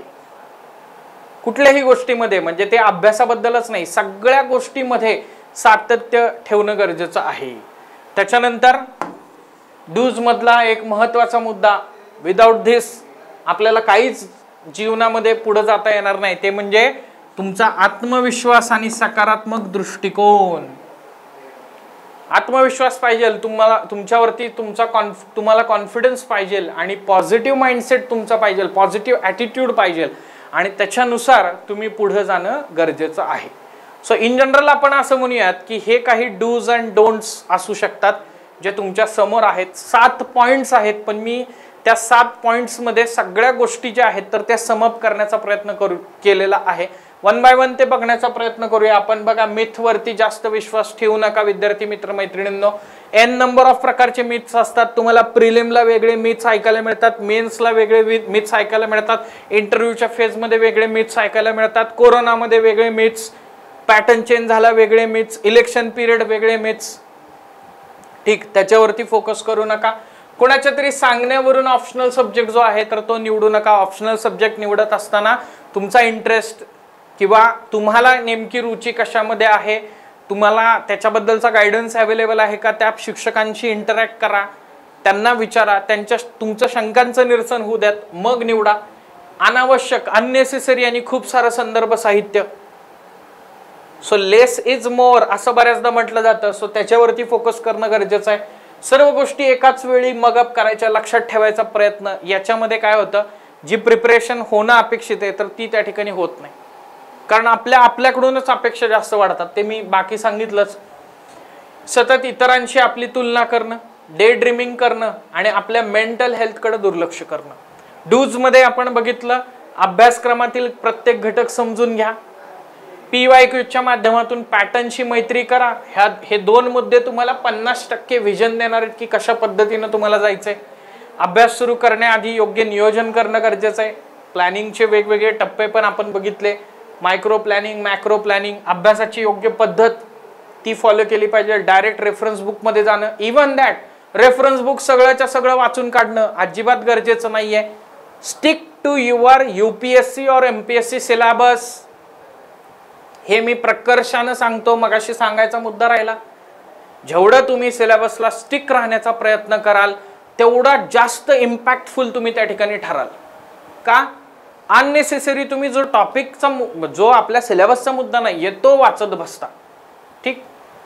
कुठल्याही गोष्टीमध्ये. म्हणजे ते अभ्यासाबद्दलच नाही, सगळ्या गोष्टीमध्ये सातत्य ठेवणं गरजेचं आहे. त्याच्यानंतर डूज मधला एक महत्वाचा मुद्दा, विदाउट धिस आपल्याला काहीच जीवनामध्ये पुढे जाता येणार नाही, ते म्हणजे तुमचा आत्मविश्वास आणि सकारात्मक दृष्टिकोन. आत्मविश्वास पाहिजे तुम्हाला, तुमच्यावरती तुम्हाला कॉन्फिडन्स पाहिजे आणि पॉझिटिव्ह माइंडसेट तुमचा पाहिजे, पॉझिटिव्ह ॲटिट्यूड पाहिजे आणि त्याच्यानुसार तुम्ही पुढे जाणं गरजेचं आहे. सो इन जनरल आपण असं म्हणूयात की हे काही डूज अँड डोंट्स असू शकतात जे तुमच्या समोर आहेत. 7 पॉइंट्स आहेत, पण मी त्या 7 पॉइंट्समध्ये सगळ्या गोष्टी ज्या आहेत तर त्या समअप करण्याचा प्रयत्न केलेला आहे. वन बाय वन ते बघण्याचा प्रयत्न करूया आपण. बघा, मिथवरती जास्त विश्वास ठेवू नका विद्यार्थी मित्र मैत्रिणींनो. एन नंबर ऑफ प्रकारचे मिथ्स असतात. तुम्हाला प्रिलिमला वेगळे मिथ्स ऐकायला मिळतात, मेन्सला वेगळे मिथ्स ऐकायला मिळतात, इंटरव्ह्यूच्या फेजमध्ये वेगळे मिथ्स ऐकायला मिळतात, कोरोनामध्ये वेगळे मिथ्स, पॅटर्न चेंज झाला वेगळे मिथ्स, इलेक्शन पिरियड वेगळे मिथ्स. ठीक, त्याच्यावरती फोकस करू नका. कोणाच्या तरी सांगण्यावरून ऑप्शनल सब्जेक्ट जो आहे तर तो निवडू नका. ऑप्शनल सब्जेक्ट निवडत असताना तुमचा इंटरेस्ट किंवा तुम्हाला नेमकी रुची कशामध्ये आहे, तुम्हाला त्याच्याबद्दलचा गायडन्स अवेलेबल आहे का, त्या शिक्षकांशी इंटरॅक्ट करा, त्यांना विचारा, तुमच्या शंकांचं निरसन होऊ द्यात, मग निवडा. अनावश्यक, अननेसेसरी आणि खूप सारं संदर्भ साहित्य, सो लेस इज मोर असं बऱ्याचदा म्हटलं जातं. सो त्याच्यावरती फोकस करणं गरजेचं आहे. सर्व गोष्टी एकाच वेळी मगअप करायच्या, लक्षात ठेवायचा प्रयत्न. याच्यामध्ये काय होतं, जी प्रिपरेशन होणं अपेक्षित आहे तर ती त्या ठिकाणी होत नाही, कारण आपल्याकडूनच अपेक्षा जास्त वाढतात. ते मी बाकी सांगितलंच. सतत इतरांशी आपली तुलना करणं, डे ड्रीमिंग करणं आणि आपल्या मेंटल हेल्थकडे दुर्लक्ष करणं. डूज मध्ये आपण बघितलं, अभ्यासक्रमातील प्रत्येक घटक समजून घ्या, PYQच्या माध्यमातून पॅटर्नशी मैत्री करा. हे 2 मुद्दे तुम्हाला 50% व्हिजन देणार आहेत की कशा पद्धतीने तुम्हाला जायचंय. अभ्यास सुरू करण्याआधी योग्य नियोजन करणं गरजेचं आहे. प्लॅनिंगचे वेगवेगळे टप्पे पण आपण बघितले, मायक्रो प्लॅनिंग, मॅक्रो प्लॅनिंग. अभ्यासाची योग्य पद्धत ती फॉलो केली पाहिजे. डायरेक्ट रेफरन्स बुक मध्ये जाणं, इव्हन दॅट रेफरन्स बुक सगळ्याच्या सगळं वाचून काढणं अजिबात गरजेचं नाहीये. स्टिक टू युअर UPSC और MPSC सिलेबस. हे मी प्रकर्षानं सांगतो, मगाशी सांगायचा मुद्दा राहिला. जेवढं तुम्ही सिलेबसला स्टिक राहण्याचा प्रयत्न कराल तेवढा जास्त इम्पॅक्टफुल तुम्ही त्या ठिकाणी ठराल. का? अननेसेसरी तुम्ही जो टॉपिकचा, जो आपल्या सिलेबसचा मुद्दा नाहीये तो वाचत बसता. ठीक,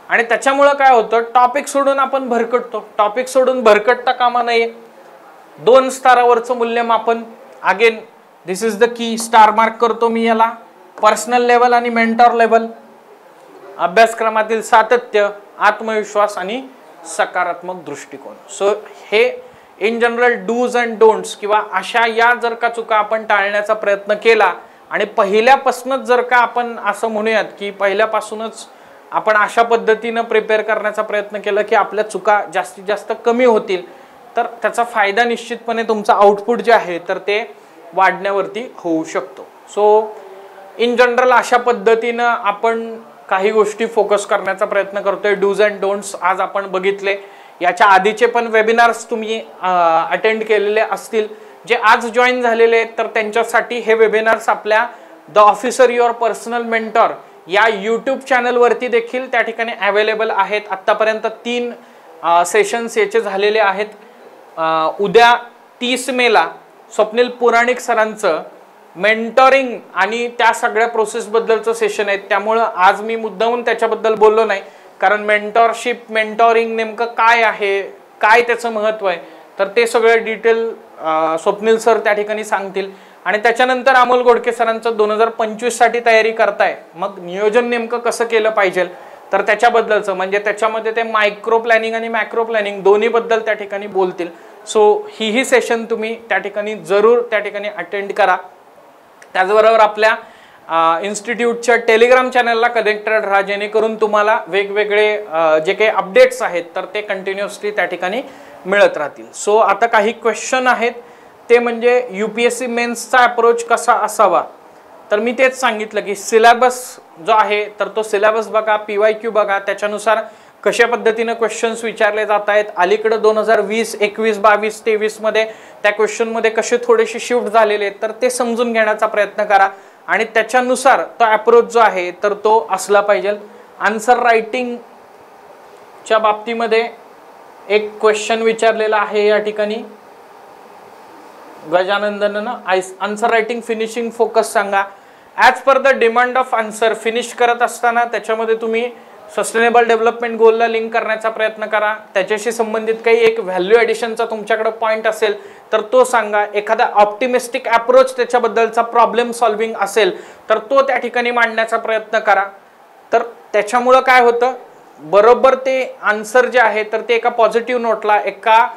आणि त्याच्यामुळं काय होतं, टॉपिक सोडून आपण भरकटतो. टॉपिक सोडून भरकटता कामा नये. 2 स्तरावरचं मूल्यमापन, again this is the key. Star mark करतो मी याला. पर्सनल लेवल आणि मेंटॉर लेवल. अभ्यासक्रमातील सातत्य, आत्मविश्वास आणि सकारात्मक दृष्टिकोन. सो हे in general dos and don'ts किंवा अशा या जर का चुका आपण टाळण्याचा प्रयत्न केला आणि पहिल्यापासूनच जर का आपण असं म्हणूयात की पहिल्यापासूनच आपण अशा पद्धतीनं प्रिपेअर करण्याचा प्रयत्न केला की आपल्या चुका जास्तीत जास्त कमी होतील, तर त्याचा फायदा निश्चितपणे तुमचा आउटपुट जे आहे तर ते वाढण्यावरती होऊ शकतो. सो इन जनरल अशा पद्धतीनं आपण काही गोष्टी फोकस करण्याचा प्रयत्न करतोय. डूज अँड डोंट्स आज आपण बघितले. याच्या आधीचे पण वेबिनार्स तुम्ही अटेंड केलेले असतील. जे आज जॉईन झालेले आहेत तर त्यांच्यासाठी हे वेबिनार्स आपल्या the officer your personal mentor या यूट्यूब चॅनलवरती देखील त्या ठिकाणी अवेलेबल आहेत. आत्तापर्यंत 3 सेशन्स याचे झालेले आहेत. उद्या 30 मेला स्वप्नील पुराणिक सरांचं मेंटॉरिंग आणि त्या सगळ्या प्रोसेसबद्दलचं सेशन आहे. त्यामुळं आज मी मुद्दामून त्याच्याबद्दल बोललो नाही, कारण मेंटॉरशिप, मेंटॉरिंग नेमकं काय आहे, काय त्याचं महत्त्व आहे, तर ते सगळं डिटेल स्वप्नील सर त्या ठिकाणी सांगतील. आणि त्याच्यानंतर अमोल घोडके सरांचं 2025 साठी तयारी करताय, मग नियोजन नेमकं कसं केलं पाहिजे तर त्याच्याबद्दलचं, म्हणजे त्याच्यामध्ये ते मायक्रो प्लॅनिंग आणि मॅक्रो प्लॅनिंग दोन्हीबद्दल त्या ठिकाणी बोलतील. सो ही सेशन तुम्ही त्या ठिकाणी जरूर त्या ठिकाणी अटेंड करा. त्याचबरोबर आपल्या इन्स्टिट्यूटच्या टेलिग्राम चॅनलला कनेक्टेड राहा, जेणेकरून तुम्हाला वेगवेगळे जे काही अपडेट्स आहेत तर ते कंटिन्युअसली त्या ठिकाणी मिळत राहतील. सो आता काही क्वेश्चन आहेत, ते म्हणजे UPSC मेन्सचा अप्रोच कसा असावा. तर मी तेच सांगितलं की सिलेबस जो आहे तर तो सिलेबस बघा, PYQ बघा, त्याच्यानुसार कशा पद्धतीने क्वेश्चन्स विचारले जात आहेत. अलीकडे 2020, 21, 22, 23 मध्ये त्या क्वेश्चनमध्ये कसे थोडेसे शिफ्ट झालेले आहेत तर ते समजून घेण्याचा प्रयत्न करा आणि त्याच्यानुसार तो अप्रोच जो आहे तर तो असला पाहिजे. आन्सर रायटिंगच्या बाबतीमध्ये एक क्वेश्चन विचारलेला आहे या ठिकाणी गजानंदननं. आन्सर रायटिंग फिनिशिंग फोकस सांगा. As per the demand of answer finish करत असताना त्याच्यामध्ये तुम्ही सस्टेनेबल डेव्हलपमेंट गोलला लिंक करण्याचा प्रयत्न करा. त्याच्याशी संबंधित काही एक व्हॅल्यू ॲडिशनचा तुमच्याकडे पॉईंट असेल तर तो सांगा. एखादा ऑप्टिमिस्टिक अप्रोच त्याच्याबद्दलचा प्रॉब्लेम सॉल्व्हिंग असेल तर तो त्या ठिकाणी मांडण्याचा प्रयत्न करा. तर त्याच्यामुळं काय होतं, बरोबर ते आन्सर जे आहे तर ते एका पॉझिटिव्ह नोटला, एका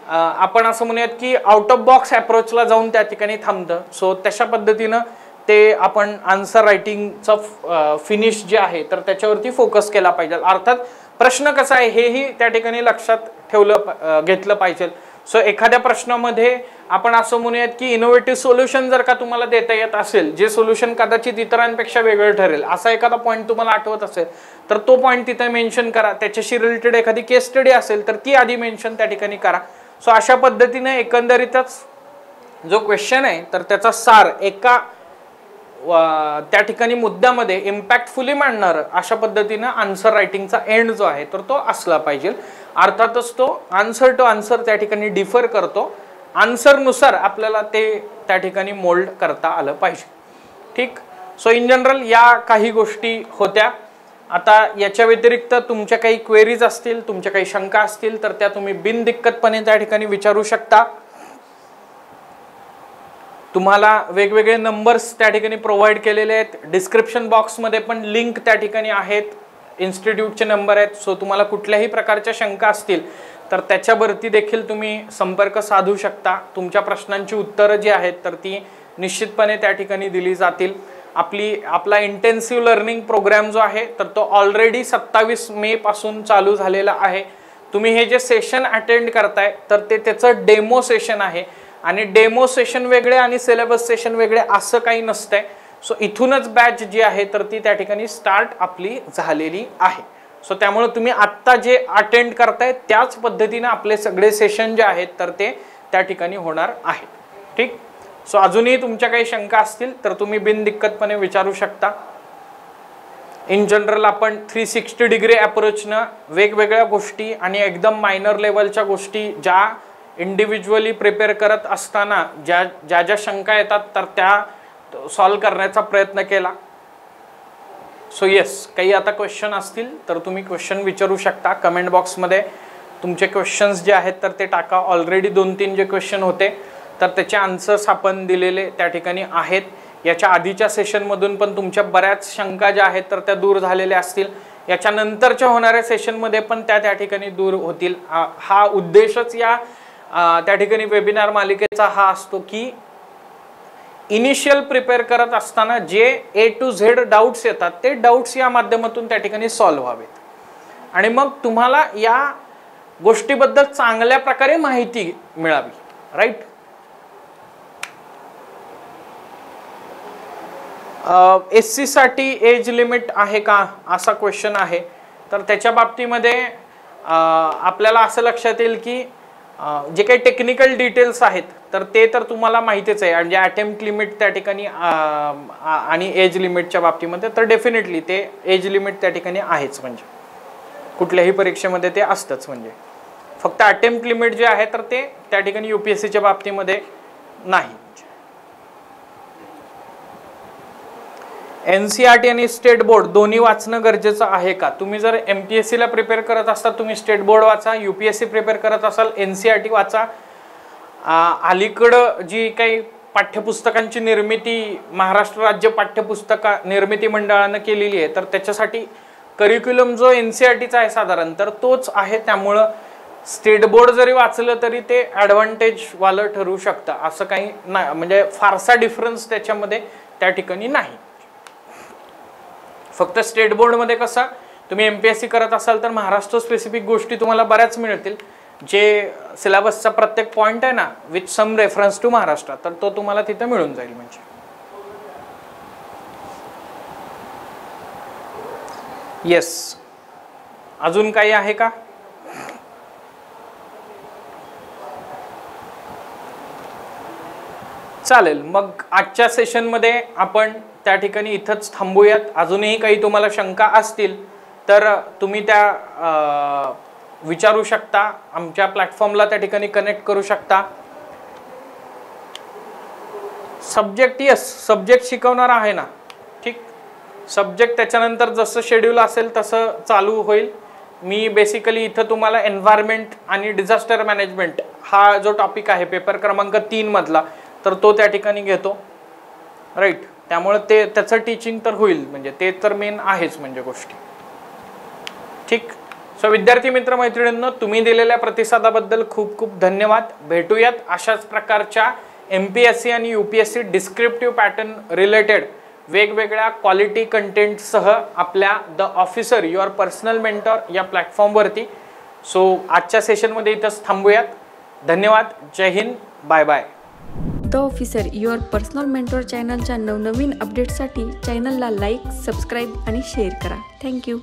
आपण असं म्हणूयात की आउट ऑफ बॉक्स अप्रोचला जाऊन त्या ठिकाणी थांबतं. सो तशा पद्धतीनं ते आपण आन्सर रायटिंगचं फिनिश जे आहे तर त्याच्यावरती फोकस केला पाहिजे. अर्थात प्रश्न कसा आहे हेही त्या ठिकाणी लक्षात घेतलं पाहिजे. सो एखाद्या प्रश्नामध्ये आपण असं म्हणूयात की इनोव्हेटिव्ह सोल्युशन जर का तुम्हाला देता येत असेल, जे सोल्युशन कदाचित इतरांपेक्षा वेगळं ठरेल, असा एखादा पॉईंट तुम्हाला आठवत असेल तर तो पॉईंट तिथे मेन्शन करा. त्याच्याशी रिलेटेड एखादी केस स्टडी असेल तर ती आधी मेन्शन त्या ठिकाणी करा. सो अशा पद्धतीने एकंदरीतच जो क्वेश्चन आहे तर त्याचा सार एका त्या ठिकाणी मुद्द्यामध्ये इम्पॅक्टफुली मांडणार अशा पद्धतीनं आन्सर रायटिंगचा एंड जो आहे तर तो असला पाहिजे. अर्थातच तो आन्सर टू आन्सर त्या ठिकाणी डिफर करतो. आन्सरनुसार आपल्याला ते त्या ठिकाणी मोल्ड करता आलं पाहिजे. ठीक. सो इन जनरल या काही गोष्टी होत्या. आता याच्या व्यतिरिक्त तुमच्या काही क्वेरीज असतील, तुमच्या काही शंका असतील तर त्या तुम्ही बिनदिक्कतपणे त्या ठिकाणी विचारू शकता. तुम्हाला वेगवेगळे नंबर्स त्या ठिकाणी प्रोव्हाइड केलेले आहेत. डिस्क्रिप्शन बॉक्समध्ये पण लिंक त्या ठिकाणी आहेत, इन्स्टिट्यूटचे नंबर आहेत. सो तुम्हाला कुठल्याही प्रकारच्या शंका असतील तर त्याच्यावरती देखील तुम्ही संपर्क साधू शकता. तुमच्या प्रश्नांची उत्तरं जी आहेत तर ती निश्चितपणे त्या ठिकाणी दिली जातील. आपला इंटेन्सिव्ह लर्निंग प्रोग्राम जो आहे तर तो ऑलरेडी 27 मे पासून चालू झालेला आहे. तुम्ही हे जे सेशन अटेंड करताय तर ते त्याचं डेमो सेशन आहे आणि डेमो सेशन वेगळे आणि सिलेबस सेशन वेगळे असं काही नसतंय. सो इथूनच बॅच जी आहे तर ती त्या ठिकाणी स्टार्ट आपली झालेली आहे. सो त्यामुळे तुम्ही आत्ता जे अटेंड करताय त्याच पद्धतीने आपले सगळे सेशन जे आहेत तर ते त्या ठिकाणी होणार आहेत. ठीक. सो अजूनही तुमच्या काही शंका असतील तर तुम्ही बिनदिक्कतपणे विचारू शकता. इन जनरल आपण 360 डिग्री अप्रोचनं वेगवेगळ्या गोष्टी आणि एकदम मायनर लेवलच्या गोष्टी ज्या इंडिव्हिज्युअली प्रिपेअर करत असताना ज्या शंका येतात तर त्या सॉल्व करण्याचा प्रयत्न केला. सो येस, काही आता क्वेश्चन असतील तर तुम्ही क्वेश्चन विचारू शकता. कमेंट बॉक्समध्ये तुमचे क्वेश्चन्स जे आहेत तर ते टाका. ऑलरेडी 2-3 जे क्वेश्चन होते तर त्याचे आन्सर्स आपण दिलेले त्या ठिकाणी आहेत. याच्या आधीच्या सेशनमधून पण तुमच्या बऱ्याच शंका ज्या आहेत तर त्या दूर झालेल्या असतील. याच्या नंतरच्या होणाऱ्या सेशनमध्ये पण त्या ठिकाणी दूर होतील. हा उद्देशच या त्या ठिकाणी वेबिनार मालिकेचा हा असतो की इनिशियल प्रिपेअर करत असताना जे A to Z डाऊट्स येतात ते डाऊट्स या माध्यमातून त्या ठिकाणी सॉल्व्ह व्हावेत आणि मग तुम्हाला या गोष्टीबद्दल चांगल्या प्रकारे माहिती मिळावी. राईट. SC साठी एज लिमिट आहे का असा क्वेश्चन आहे. तर त्याच्या बाबतीमध्ये आपल्याला असं लक्षात येईल की जे काही टेक्निकल डिटेल्स आहेत तर ते तर तुम्हाला माहितीच आहे. म्हणजे अटेम्प्ट लिमिट त्या ठिकाणी आणि एज लिमिटच्या बाबतीमध्ये तर डेफिनेटली ते एज लिमिट त्या ठिकाणी आहेच. म्हणजे कुठल्याही परीक्षेमध्ये ते असतंच. म्हणजे फक्त अटेम्प्ट लिमिट जे आहे तर ते त्या ठिकाणी UPSCच्या बाबतीमध्ये नाही. NCERT आणि स्टेट बोर्ड दोन्ही वाचणं गरजेचं आहे का? तुम्ही जर MPSCला प्रिपेअर करत असता तुम्ही स्टेट बोर्ड वाचा. UPSC प्रिपेअर करत असाल NCERT वाचा. अलीकडं जी काही पाठ्यपुस्तकांची निर्मिती महाराष्ट्र राज्य पाठ्यपुस्तक निर्मिती मंडळानं केलेली आहे तर त्याच्यासाठी करिक्युलम जो NCERTचा आहे साधारण तर तोच आहे. त्यामुळं स्टेट बोर्ड जरी वाचलं तरी ते ॲडव्हान्टेजवालं ठरू शकतं. असं काही नाही. म्हणजे फारसा डिफरन्स त्याच्यामध्ये त्या ठिकाणी नाही. फक्त स्टेट बोर्डमध्ये कसं तुम्ही MPSC करत असाल तर महाराष्ट्र स्पेसिफिक गोष्टी तुम्हाला बऱ्याच मिळतील. जे सिलेबसचा प्रत्येक पॉईंट आहे ना with some reference to Maharashtra तर तो तुम्हाला तिथे मिळून जाईल. म्हणजे येस, अजून काही आहे का? चालेल. मग आजच्या सेशनमध्ये आपण त्या ठिकाणी इथंच थांबूयात. अजूनही काही तुम्हाला शंका असतील तर तुम्ही त्या विचारू शकता. आमच्या प्लॅटफॉर्मला त्या ठिकाणी कनेक्ट करू शकता. सब्जेक्ट येस, सब्जेक्ट शिकवणार आहे ना. ठीक. सब्जेक्ट त्याच्यानंतर जसं शेड्यूल असेल तसं चालू होईल. मी बेसिकली इथं तुम्हाला एन्व्हायरमेंट आणि डिझास्टर मॅनेजमेंट हा जो टॉपिक आहे पेपर क्रमांक 3 मधला, तर तो त्या ठिकाणी घेतो. राईट, त्यामुळे त्याचं टीचिंग तर होईल, म्हणजे ते तर मेन आहेच म्हणजे गोष्टी. ठीक. सो विद्यार्थी मित्र मैत्रिणींनो, तुम्ही दिलेल्या प्रतिसादाबद्दल खूप खूप धन्यवाद. भेटूयात अशाच प्रकारच्या MPSC आणि UPSC डिस्क्रिप्टिव्ह पॅटर्न रिलेटेड वेगवेगळ्या क्वालिटी कंटेंटसह आपल्या the officer your personal mentor या प्लॅटफॉर्मवरती. सो आजच्या सेशनमध्ये इथंच थांबूयात. धन्यवाद. Jai Hind. Bye bye. The officer your personal mentor चॅनलच्या नवनवीन अपडेट्ससाठी चॅनलला लाईक, सबस्क्राईब आणि शेअर करा. थँक्यू.